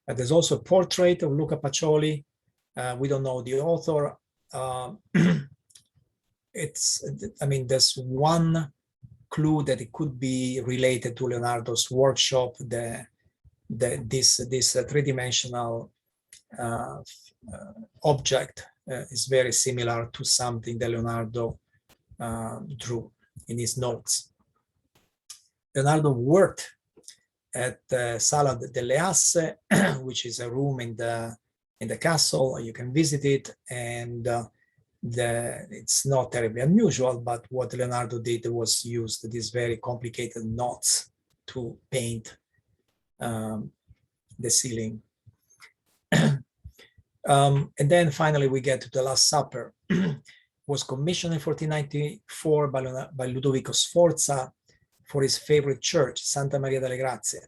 There's also a portrait of Luca Pacioli. We don't know the author. There's one clue that it could be related to Leonardo's workshop. This three-dimensional object is very similar to something that Leonardo drew in his notes. Leonardo worked at the Sala delle Asse, which is a room in the castle. You can visit it, and it's not terribly unusual, but what Leonardo did was use these very complicated knots to paint the ceiling. And then finally we get to the Last Supper. Was commissioned in 1494 by Ludovico Sforza for his favorite church, Santa Maria delle Grazie,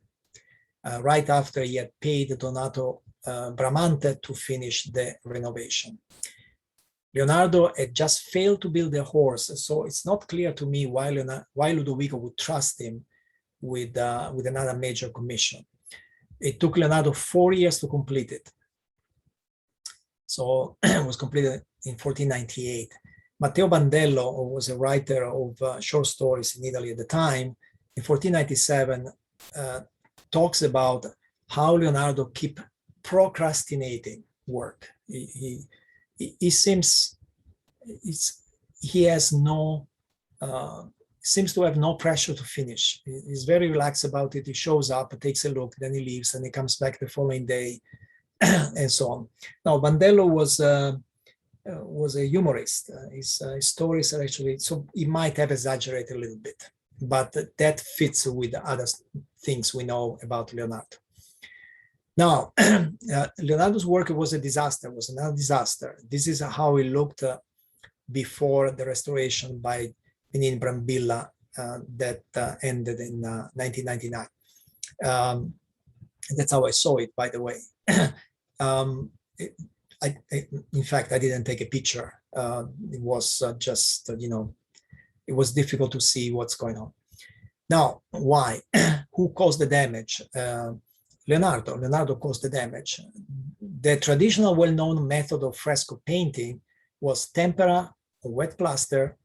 right after he had paid Donato Bramante to finish the renovation. Leonardo had just failed to build a horse, so it's not clear to me why Ludovico would trust him with another major commission. It took Leonardo 4 years to complete it. So it was completed in 1498. Matteo Bandello, who was a writer of short stories in Italy at the time, in 1497 talks about how Leonardo kept procrastinating work. He seems to have no pressure to finish. He's very relaxed about it. He shows up, takes a look, then he leaves, and he comes back the following day, and so on. Now, Bandello was a humorist. His stories are actually, so he might have exaggerated a little bit, but that fits with other things we know about Leonardo. Now, Leonardo's work was another disaster. This is how he looked before the restoration by Benin Brambilla that ended in 1999. That's how I saw it, by the way. In fact, I didn't take a picture. It was just, it was difficult to see what's going on. Now, why? Who caused the damage? Leonardo caused the damage. The traditional well-known method of fresco painting was tempera or wet plaster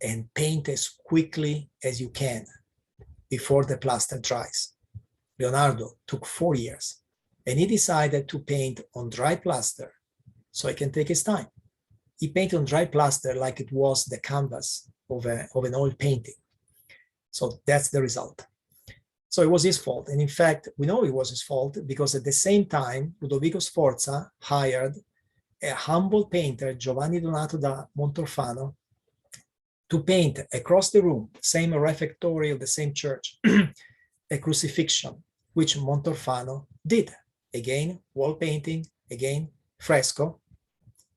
and paint as quickly as you can before the plaster dries. Leonardo took 4 years, and he decided to paint on dry plaster so he can take his time. He painted on dry plaster like it was the canvas of an oil painting. So that's the result. So it was his fault. And in fact, we know it was his fault because at the same time, Ludovico Sforza hired a humble painter, Giovanni Donato da Montorfano, to paint across the room, same refectory of the same church, a crucifixion, which Montorfano did. Again, wall painting, again, fresco.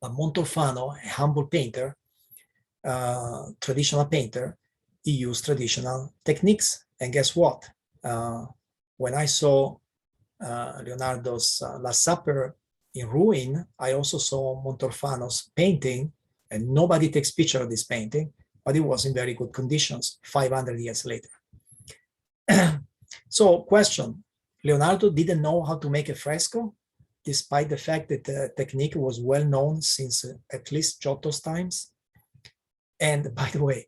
But Montorfano, a humble painter, traditional painter, he used traditional techniques. And guess what? When I saw Leonardo's Last Supper in ruin, I also saw Montorfano's painting, and nobody takes picture of this painting. but it was in very good conditions 500 years later. So question, Leonardo didn't know how to make a fresco, despite the fact that the technique was well known since at least Giotto's times. And by the way,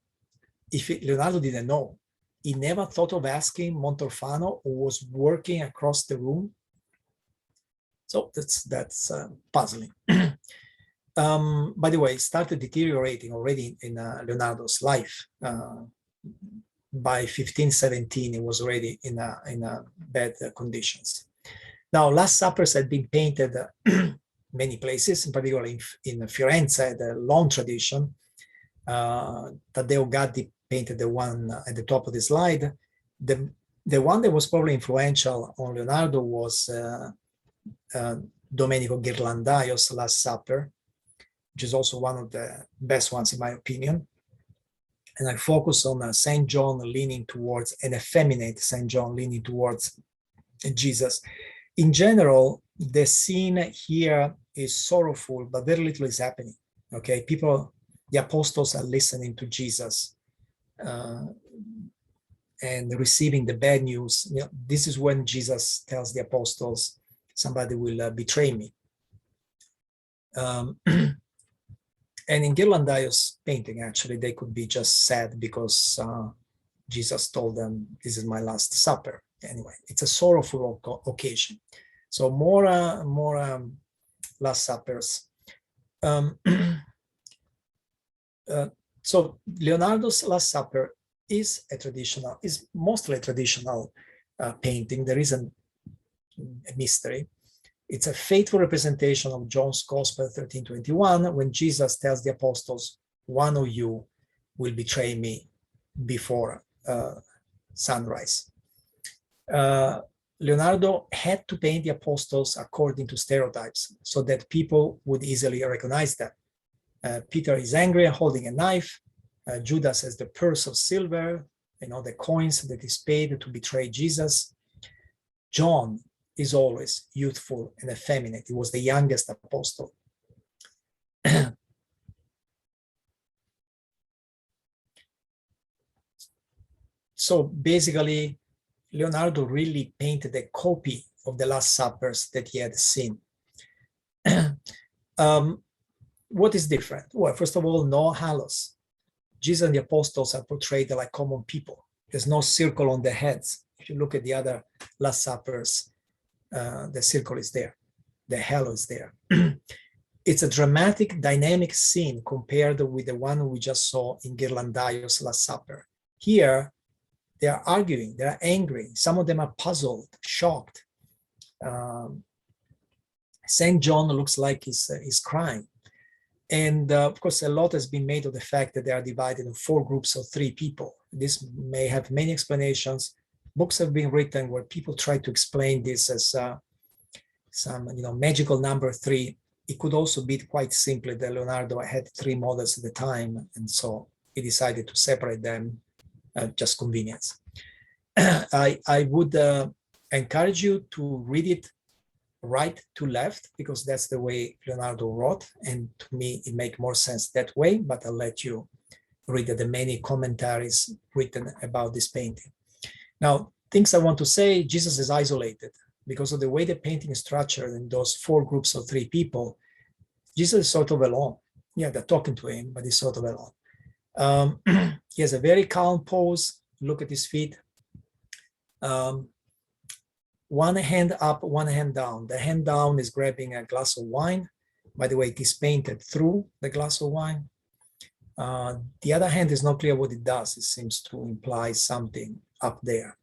if Leonardo didn't know, he never thought of asking Montalfano, who was working across the room. So that's puzzling. By the way, it started deteriorating already in Leonardo's life. By 1517, it was already in a bad conditions. Now, Last Suppers had been painted many places, in particular in Florence, the long tradition. Taddeo Gaddi painted the one at the top of the slide. The one that was probably influential on Leonardo was Domenico Ghirlandaio's Last Supper, which is also one of the best ones in my opinion. And I focus on St. John leaning towards, an effeminate St. John leaning towards Jesus. In general, the scene here is sorrowful, but very little is happening. Okay, people, the apostles are listening to Jesus and receiving the bad news. You know, this is when Jesus tells the apostles, somebody will betray me. And in Ghirlandaio's painting, actually, they could be just sad because Jesus told them, this is my last supper. Anyway, it's a sorrowful occasion. So more Last Suppers. So Leonardo's Last Supper is mostly a traditional painting. There isn't a mystery. It's a faithful representation of John's Gospel 13:21, when Jesus tells the apostles, one of you will betray me before sunrise. Leonardo had to paint the apostles according to stereotypes so that people would easily recognize them. Peter is angry and holding a knife. Judas has the purse of silver, the coins that is paid to betray Jesus. John is always youthful and effeminate. He was the youngest apostle. So basically, Leonardo really painted a copy of the Last Suppers that he had seen. What is different? Well, first of all, no halos. Jesus and the apostles are portrayed like common people. There's no circle on their heads. If you look at the other Last Suppers, the circle is there, the halo is there. It's a dramatic, dynamic scene compared with the one we just saw in Ghirlandaio's Last Supper. Here, they are arguing, they are angry. Some of them are puzzled, shocked. St. John looks like he's crying. And of course, a lot has been made of the fact that they are divided in 4 groups of 3 people. This may have many explanations. Books have been written where people try to explain this as some magical number 3. It could also be quite simply that Leonardo had 3 models at the time, and so he decided to separate them, just convenience. I would encourage you to read it right to left, because that's the way Leonardo wrote, and to me it makes more sense that way, but I'll let you read the many commentaries written about this painting. Now, things I want to say, Jesus is isolated because of the way the painting is structured in those 4 groups of 3 people. Jesus is sort of alone. Yeah, they're talking to him, but he's sort of alone. He has a very calm pose. Look at his feet. One hand up, one hand down. The hand down is grabbing a glass of wine. By the way, it is painted through the glass of wine. The other hand is not clear what it does. It seems to imply something up there.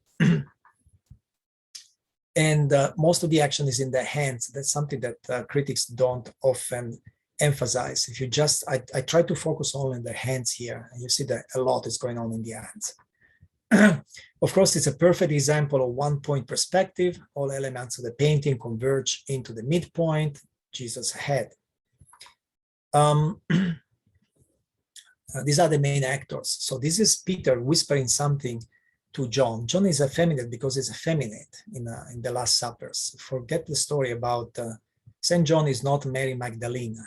And most of the action is in the hands. That's something that critics don't often emphasize. If you just, I try to focus only on the hands here, and you see that a lot is going on in the hands. Of course, it's a perfect example of one-point perspective. All elements of the painting converge into the midpoint, Jesus' head. These are the main actors. So this is Peter whispering something to John. John is effeminate because he's effeminate in the Last Suppers. Forget the story about St. John is not Mary Magdalene.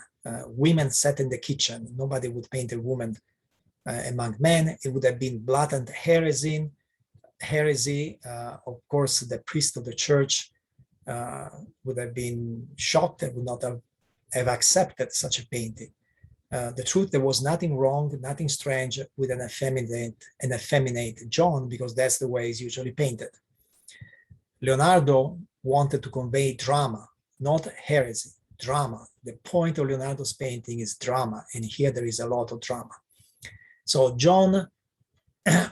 Women sat in the kitchen. Nobody would paint a woman among men. It would have been blatant heresy. Of course, the priest of the church would have been shocked and would not have accepted such a painting. The truth, there was nothing wrong, nothing strange with an effeminate John, because that's the way it's usually painted. Leonardo wanted to convey drama, not heresy, drama. The point of Leonardo's painting is drama, and here there is a lot of drama. So John,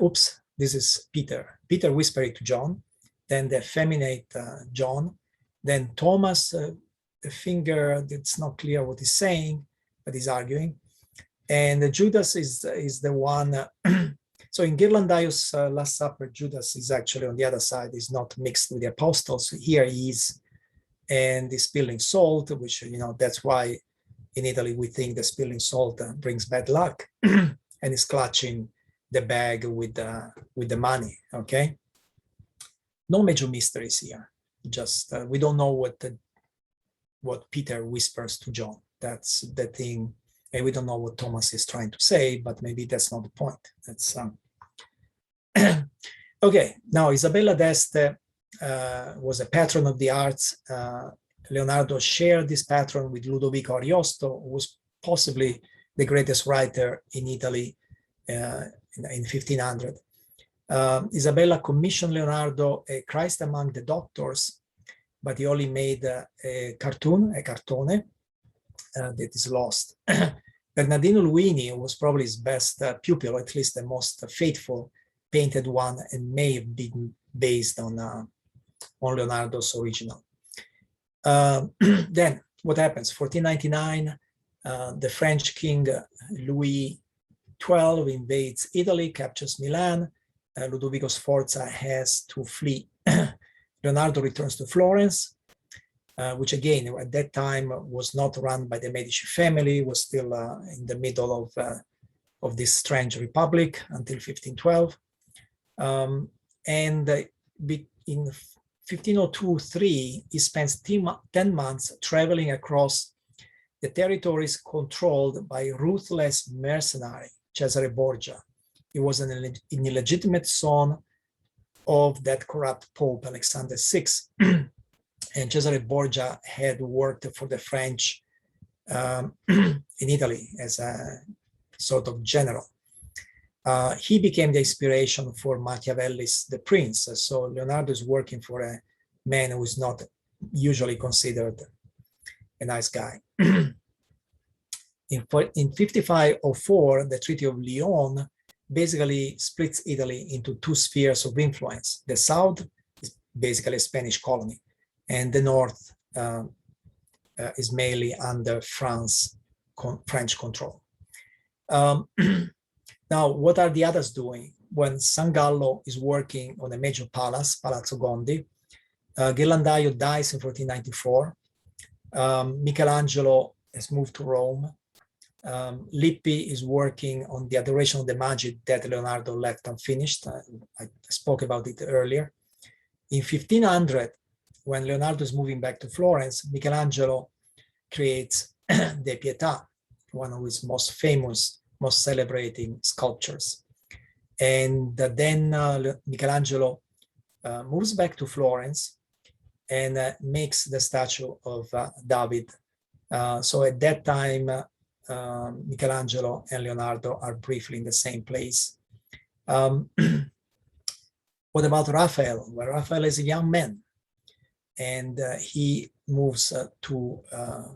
oops, this is Peter. Peter whispered to John, then the effeminate John, then Thomas, the finger, it's not clear what he's saying, but he's arguing. And Judas is the one, so in Ghirlandaio's Last Supper, Judas is actually on the other side, is not mixed with the apostles. Here he is, and he's spilling salt, which, that's why in Italy we think the spilling salt brings bad luck, and he's clutching the bag with the money, okay? No major mysteries here, just we don't know what Peter whispers to John. That's the thing. And we don't know what Thomas is trying to say, but maybe that's not the point. That's okay. Now, Isabella d'Este was a patron of the arts. Leonardo shared this patron with Ludovico Ariosto, who was possibly the greatest writer in Italy in 1500. Isabella commissioned Leonardo a Christ Among the Doctors, but he only made a cartoon, a cartone, that is lost. Bernardino Luini was probably his best pupil, or at least the most faithful painted one, and may have been based on Leonardo's original. Then what happens? 1499, the French king Louis XII invades Italy, captures Milan. Ludovico Sforza has to flee. Leonardo returns to Florence, which again, at that time was not run by the Medici family, was still in the middle of this strange republic until 1512. And in 1502-3, he spends 10 months traveling across the territories controlled by ruthless mercenary Cesare Borgia. He was an illegitimate son of that corrupt Pope Alexander VI. And Cesare Borgia had worked for the French in Italy as a sort of general. He became the inspiration for Machiavelli's The Prince. So Leonardo is working for a man who is not usually considered a nice guy. In 5504, the Treaty of Lyon basically splits Italy into two spheres of influence. The south is basically a Spanish colony, and the north is mainly under French control. Now, what are the others doing? When Sangallo is working on a major palace, Palazzo Gondi, Ghirlandaio dies in 1494. Michelangelo has moved to Rome. Lippi is working on the Adoration of the Magi that Leonardo left unfinished. I spoke about it earlier. In 1500, when Leonardo is moving back to Florence, Michelangelo creates the Pietà, one of his most famous, most celebrating sculptures. And then Michelangelo moves back to Florence and makes the statue of David. So at that time, Michelangelo and Leonardo are briefly in the same place. What about Raphael? Well, Raphael is a young man, and he moves to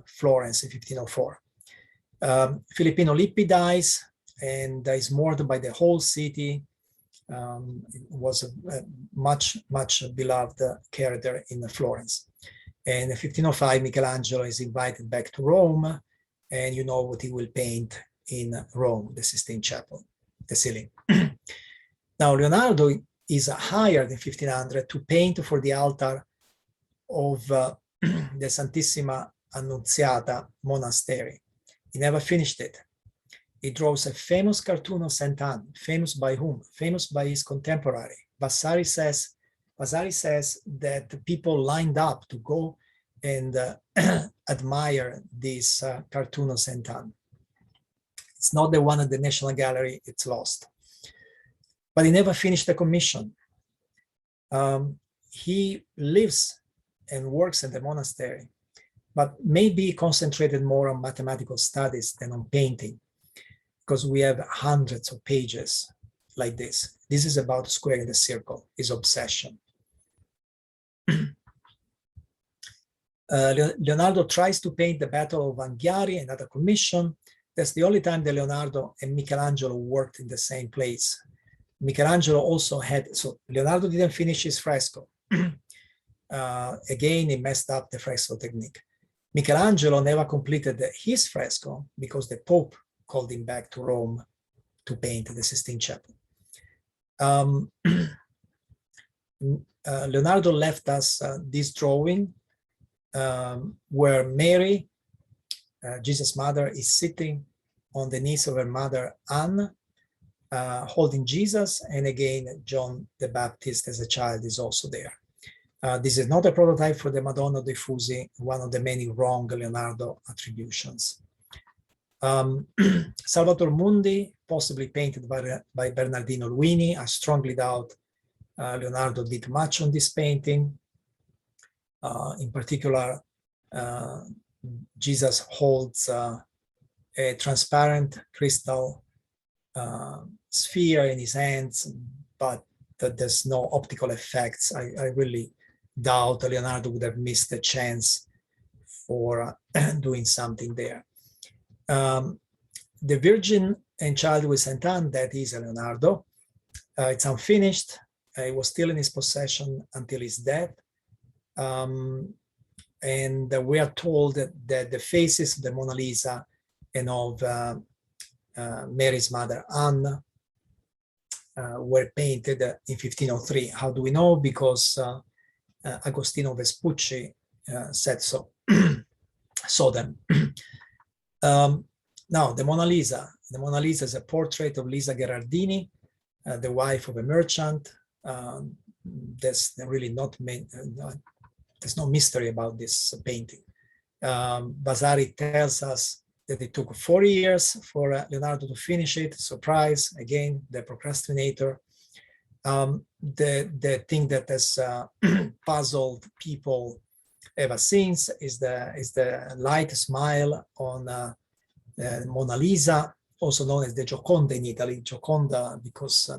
Florence in 1504. Filippino Lippi dies and is mourned by the whole city. Was a much beloved character in Florence. And in 1505, Michelangelo is invited back to Rome, and you know what he will paint in Rome, the Sistine Chapel, the ceiling. Now, Leonardo is hired in 1500 to paint for the altar of the Santissima Annunziata monastery. He never finished it. He draws a famous cartoon of St. Anne. Famous by whom? Famous by his contemporary. Vasari says that people lined up to go and admire this cartoon of St. Anne. It's not the one at the National Gallery, it's lost. But he never finished the commission. He lives and works in the monastery, but maybe concentrated more on mathematical studies than on painting, because we have hundreds of pages like this. This is about squaring the circle, his obsession. Leonardo tries to paint the Battle of Anghiari, another commission. That's the only time that Leonardo and Michelangelo worked in the same place. Michelangelo also had, so Leonardo didn't finish his fresco. Again, he messed up the fresco technique. Michelangelo never completed his fresco because the Pope called him back to Rome to paint the Sistine Chapel. Leonardo left us this drawing where Mary, Jesus' mother, is sitting on the knees of her mother Anne, holding Jesus, and again John the Baptist as a child is also there. This is not a prototype for the Madonna dei Fusi, one of the many wrong Leonardo attributions. Salvator Mundi, possibly painted by Bernardino Luini. I strongly doubt Leonardo did much on this painting. In particular, Jesus holds a transparent crystal sphere in his hands, but that there's no optical effects. I really doubt Leonardo would have missed a chance for doing something there. The Virgin and Child with Saint Anne, that is a Leonardo. It's unfinished. It was still in his possession until his death. And we are told that the faces of the Mona Lisa and of Mary's mother Anne were painted in 1503. How do we know? Because Agostino Vespucci said so, saw them. Now, the Mona Lisa. The Mona Lisa is a portrait of Lisa Gherardini, the wife of a merchant. There's really not there's no mystery about this painting. Vasari tells us that it took 4 years for Leonardo to finish it. Surprise, again, the procrastinator. The thing that has puzzled people ever since is the light smile on Mona Lisa, also known as the Gioconda in Italy, Gioconda because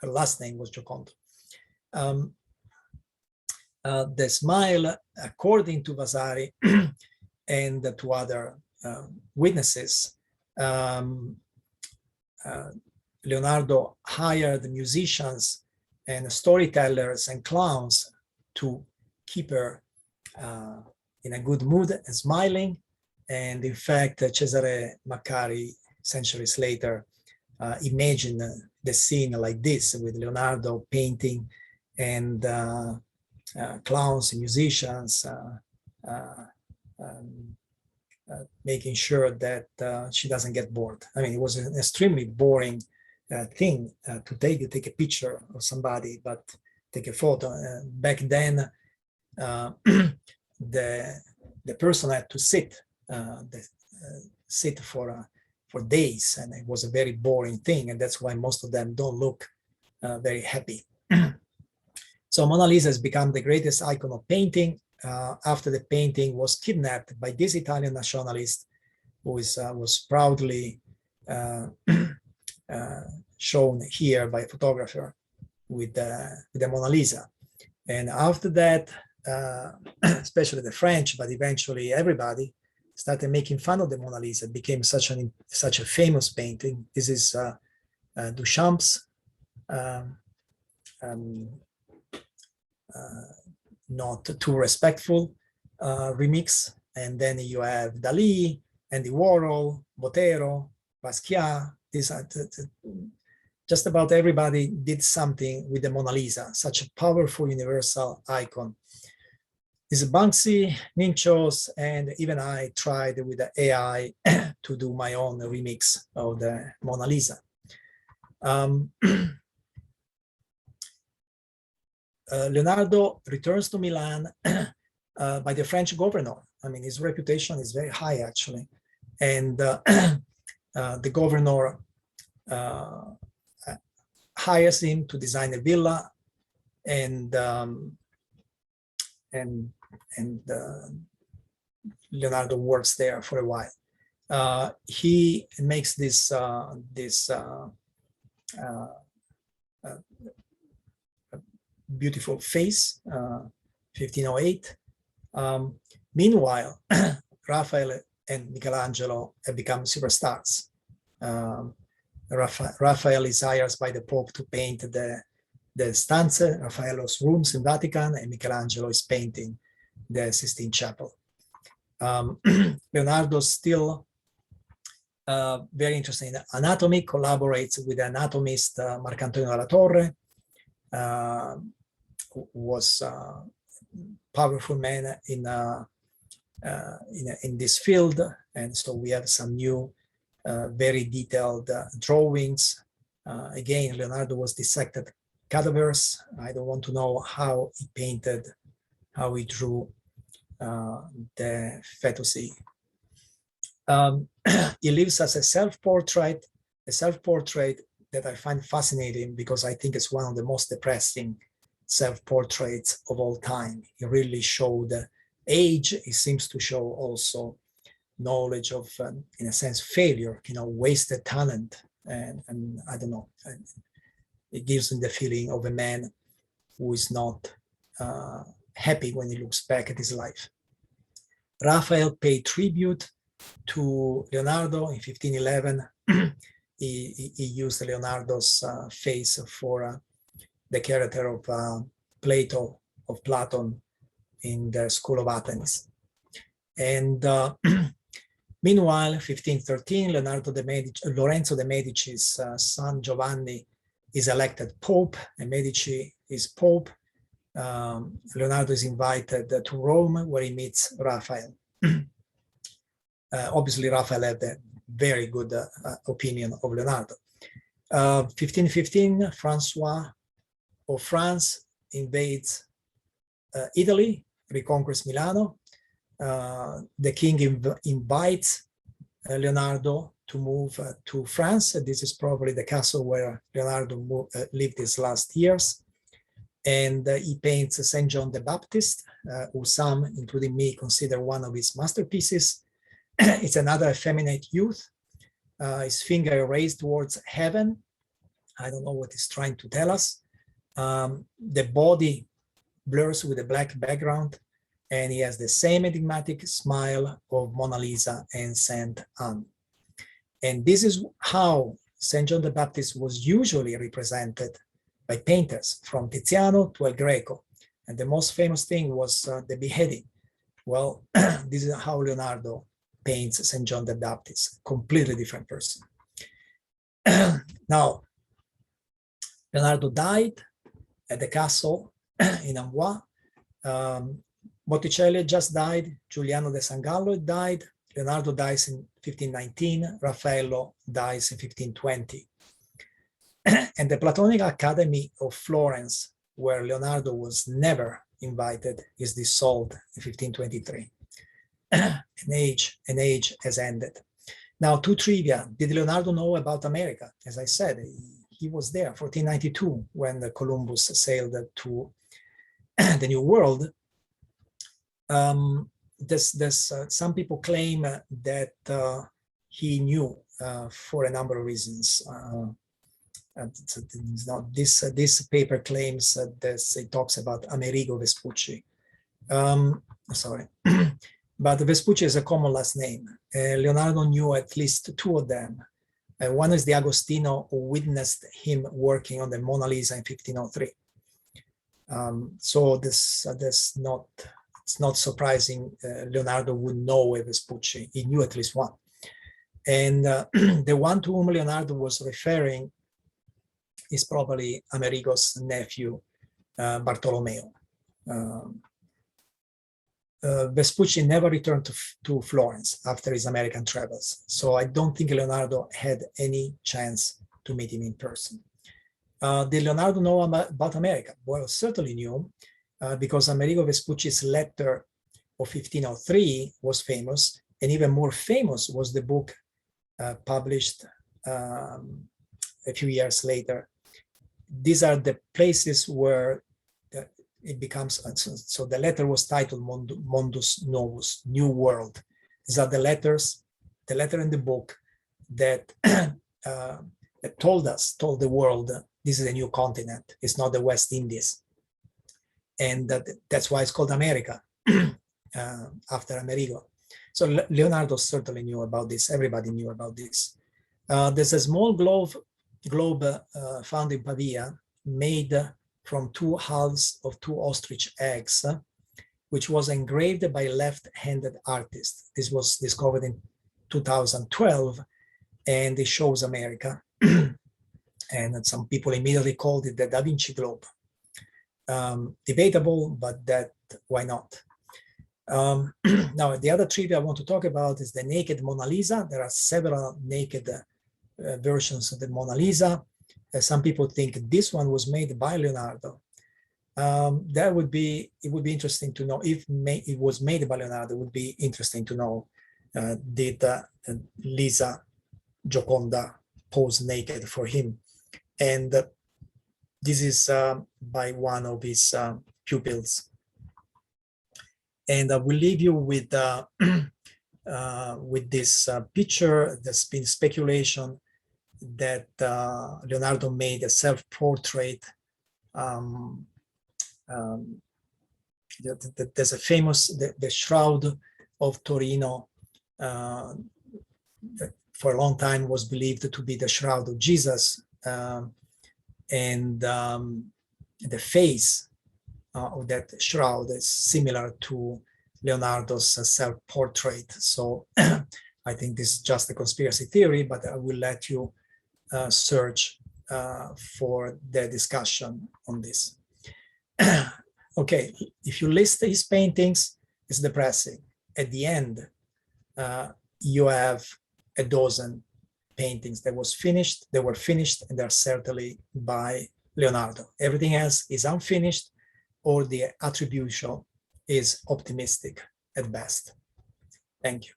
her last name was Gioconda. The smile, according to Vasari and to other witnesses, Leonardo hired musicians and storytellers and clowns to keep her in a good mood and smiling. And in fact, Cesare Maccari, centuries later, imagined the scene like this with Leonardo painting and clowns and musicians making sure that she doesn't get bored. I mean, it was an extremely boring thing to take a picture of somebody, but take a photo. Back then, the person had to sit for days, and it was a very boring thing, and that's why most of them don't look very happy. So Mona Lisa has become the greatest icon of painting after the painting was kidnapped by this Italian nationalist who was proudly shown here by a photographer with the Mona Lisa. And after that, especially the French, but eventually everybody started making fun of the Mona Lisa. It became such a famous painting. This is Duchamp's not too respectful remix. And then you have Dali, Andy Warhol, Botero, Basquiat. These are just about everybody did something with the Mona Lisa, such a powerful universal icon. This is Banksy, Ninchos, and even I tried with the AI to do my own remix of the Mona Lisa. Leonardo returns to Milan by the French governor. I mean, his reputation is very high, actually. And the governor hires him to design a villa, and Leonardo works there for a while. He makes this beautiful face, 1508. Meanwhile, Raphael and Michelangelo have become superstars. Raphael is hired by the Pope to paint the stanze, Raffaello's rooms in Vatican, and Michelangelo is painting the Sistine Chapel. Leonardo still very interested in anatomy, collaborates with the anatomist Marcantonio della Torre, who was a powerful man in this field, and so we have some new very detailed drawings. Again, Leonardo was dissected cadavers. I don't want to know how he painted, how he drew the fetusi. He lives as a self-portrait that I find fascinating because I think it's one of the most depressing self-portraits of all time. He really showed age. He seems to show also knowledge of, in a sense, failure, wasted talent. And I don't know, it gives him the feeling of a man who is not happy when he looks back at his life. Raphael paid tribute to Leonardo in 1511. He used Leonardo's face for the character of Plato, of Platon, in the School of Athens. And meanwhile, 1513, Lorenzo de' Medici's son Giovanni is elected Pope, and Medici is Pope. Leonardo is invited to Rome, where he meets Raphael. Obviously, Raphael had a very good opinion of Leonardo. 1515, Francois of France invades Italy, reconquers Milano. The king invites Leonardo to move to France. This is probably the castle where Leonardo lived his last years. And he paints St. John the Baptist, who some, including me, consider one of his masterpieces. It's another effeminate youth, his finger raised towards heaven. I don't know what he's trying to tell us. The body blurs with a black background, and he has the same enigmatic smile of Mona Lisa and Saint Anne. And this is how St. John the Baptist was usually represented by painters, from Tiziano to El Greco. And the most famous thing was the beheading. Well, this is how Leonardo paints St. John the Baptist, completely different person. Now, Leonardo died at the castle in Amboise. Botticelli just died, Giuliano de Sangallo died, Leonardo dies in 1519, Raffaello dies in 1520. And the Platonic Academy of Florence, where Leonardo was never invited, is dissolved in 1523. An age has ended. Now, two trivia. Did Leonardo know about America? As I said, he was there, 1492, when Columbus sailed to the New World. Some people claim that he knew for a number of reasons. This paper claims that it talks about Amerigo Vespucci. Sorry. But Vespucci is a common last name. Leonardo knew at least two of them. One is the Agostino who witnessed him working on the Mona Lisa in 1503. So it's not surprising Leonardo would know a Vespucci. He knew at least one. And the one to whom Leonardo was referring is probably Amerigo's nephew, Bartolomeo. Vespucci never returned to Florence after his American travels, so I don't think Leonardo had any chance to meet him in person. Did Leonardo know about America? Well, certainly knew, because Amerigo Vespucci's letter of 1503 was famous, and even more famous was the book published a few years later. These are the places where it becomes, so the letter was titled Mundus Novus, New World. These are the letters, the letter in the book that, that told the world, this is a new continent, it's not the West Indies. And that's why it's called America, after Amerigo. So Leonardo certainly knew about this, everybody knew about this. There's a small globe found in Pavia, made from 2 halves of 2 ostrich eggs, which was engraved by a left-handed artist. This was discovered in 2012, and it shows America. And some people immediately called it the Da Vinci globe. Debatable, but why not? Now, the other trivia I want to talk about is the naked Mona Lisa. There are several naked versions of the Mona Lisa. Some people think this one was made by Leonardo. It would be interesting to know if it was made by Leonardo. It would be interesting to know, did Lisa Gioconda pose naked for him? And this is by one of his pupils. And I will leave you with this picture. There's been speculation that Leonardo made a self-portrait. There's a famous, the Shroud of Torino, for a long time was believed to be the Shroud of Jesus. And the face of that shroud is similar to Leonardo's self-portrait. So I think this is just a conspiracy theory, but I will let you search for the discussion on this. Okay, if you list his paintings, it's depressing. At the end, you have a dozen paintings that were finished, and they're certainly by Leonardo. Everything else is unfinished, or the attribution is optimistic at best. Thank you.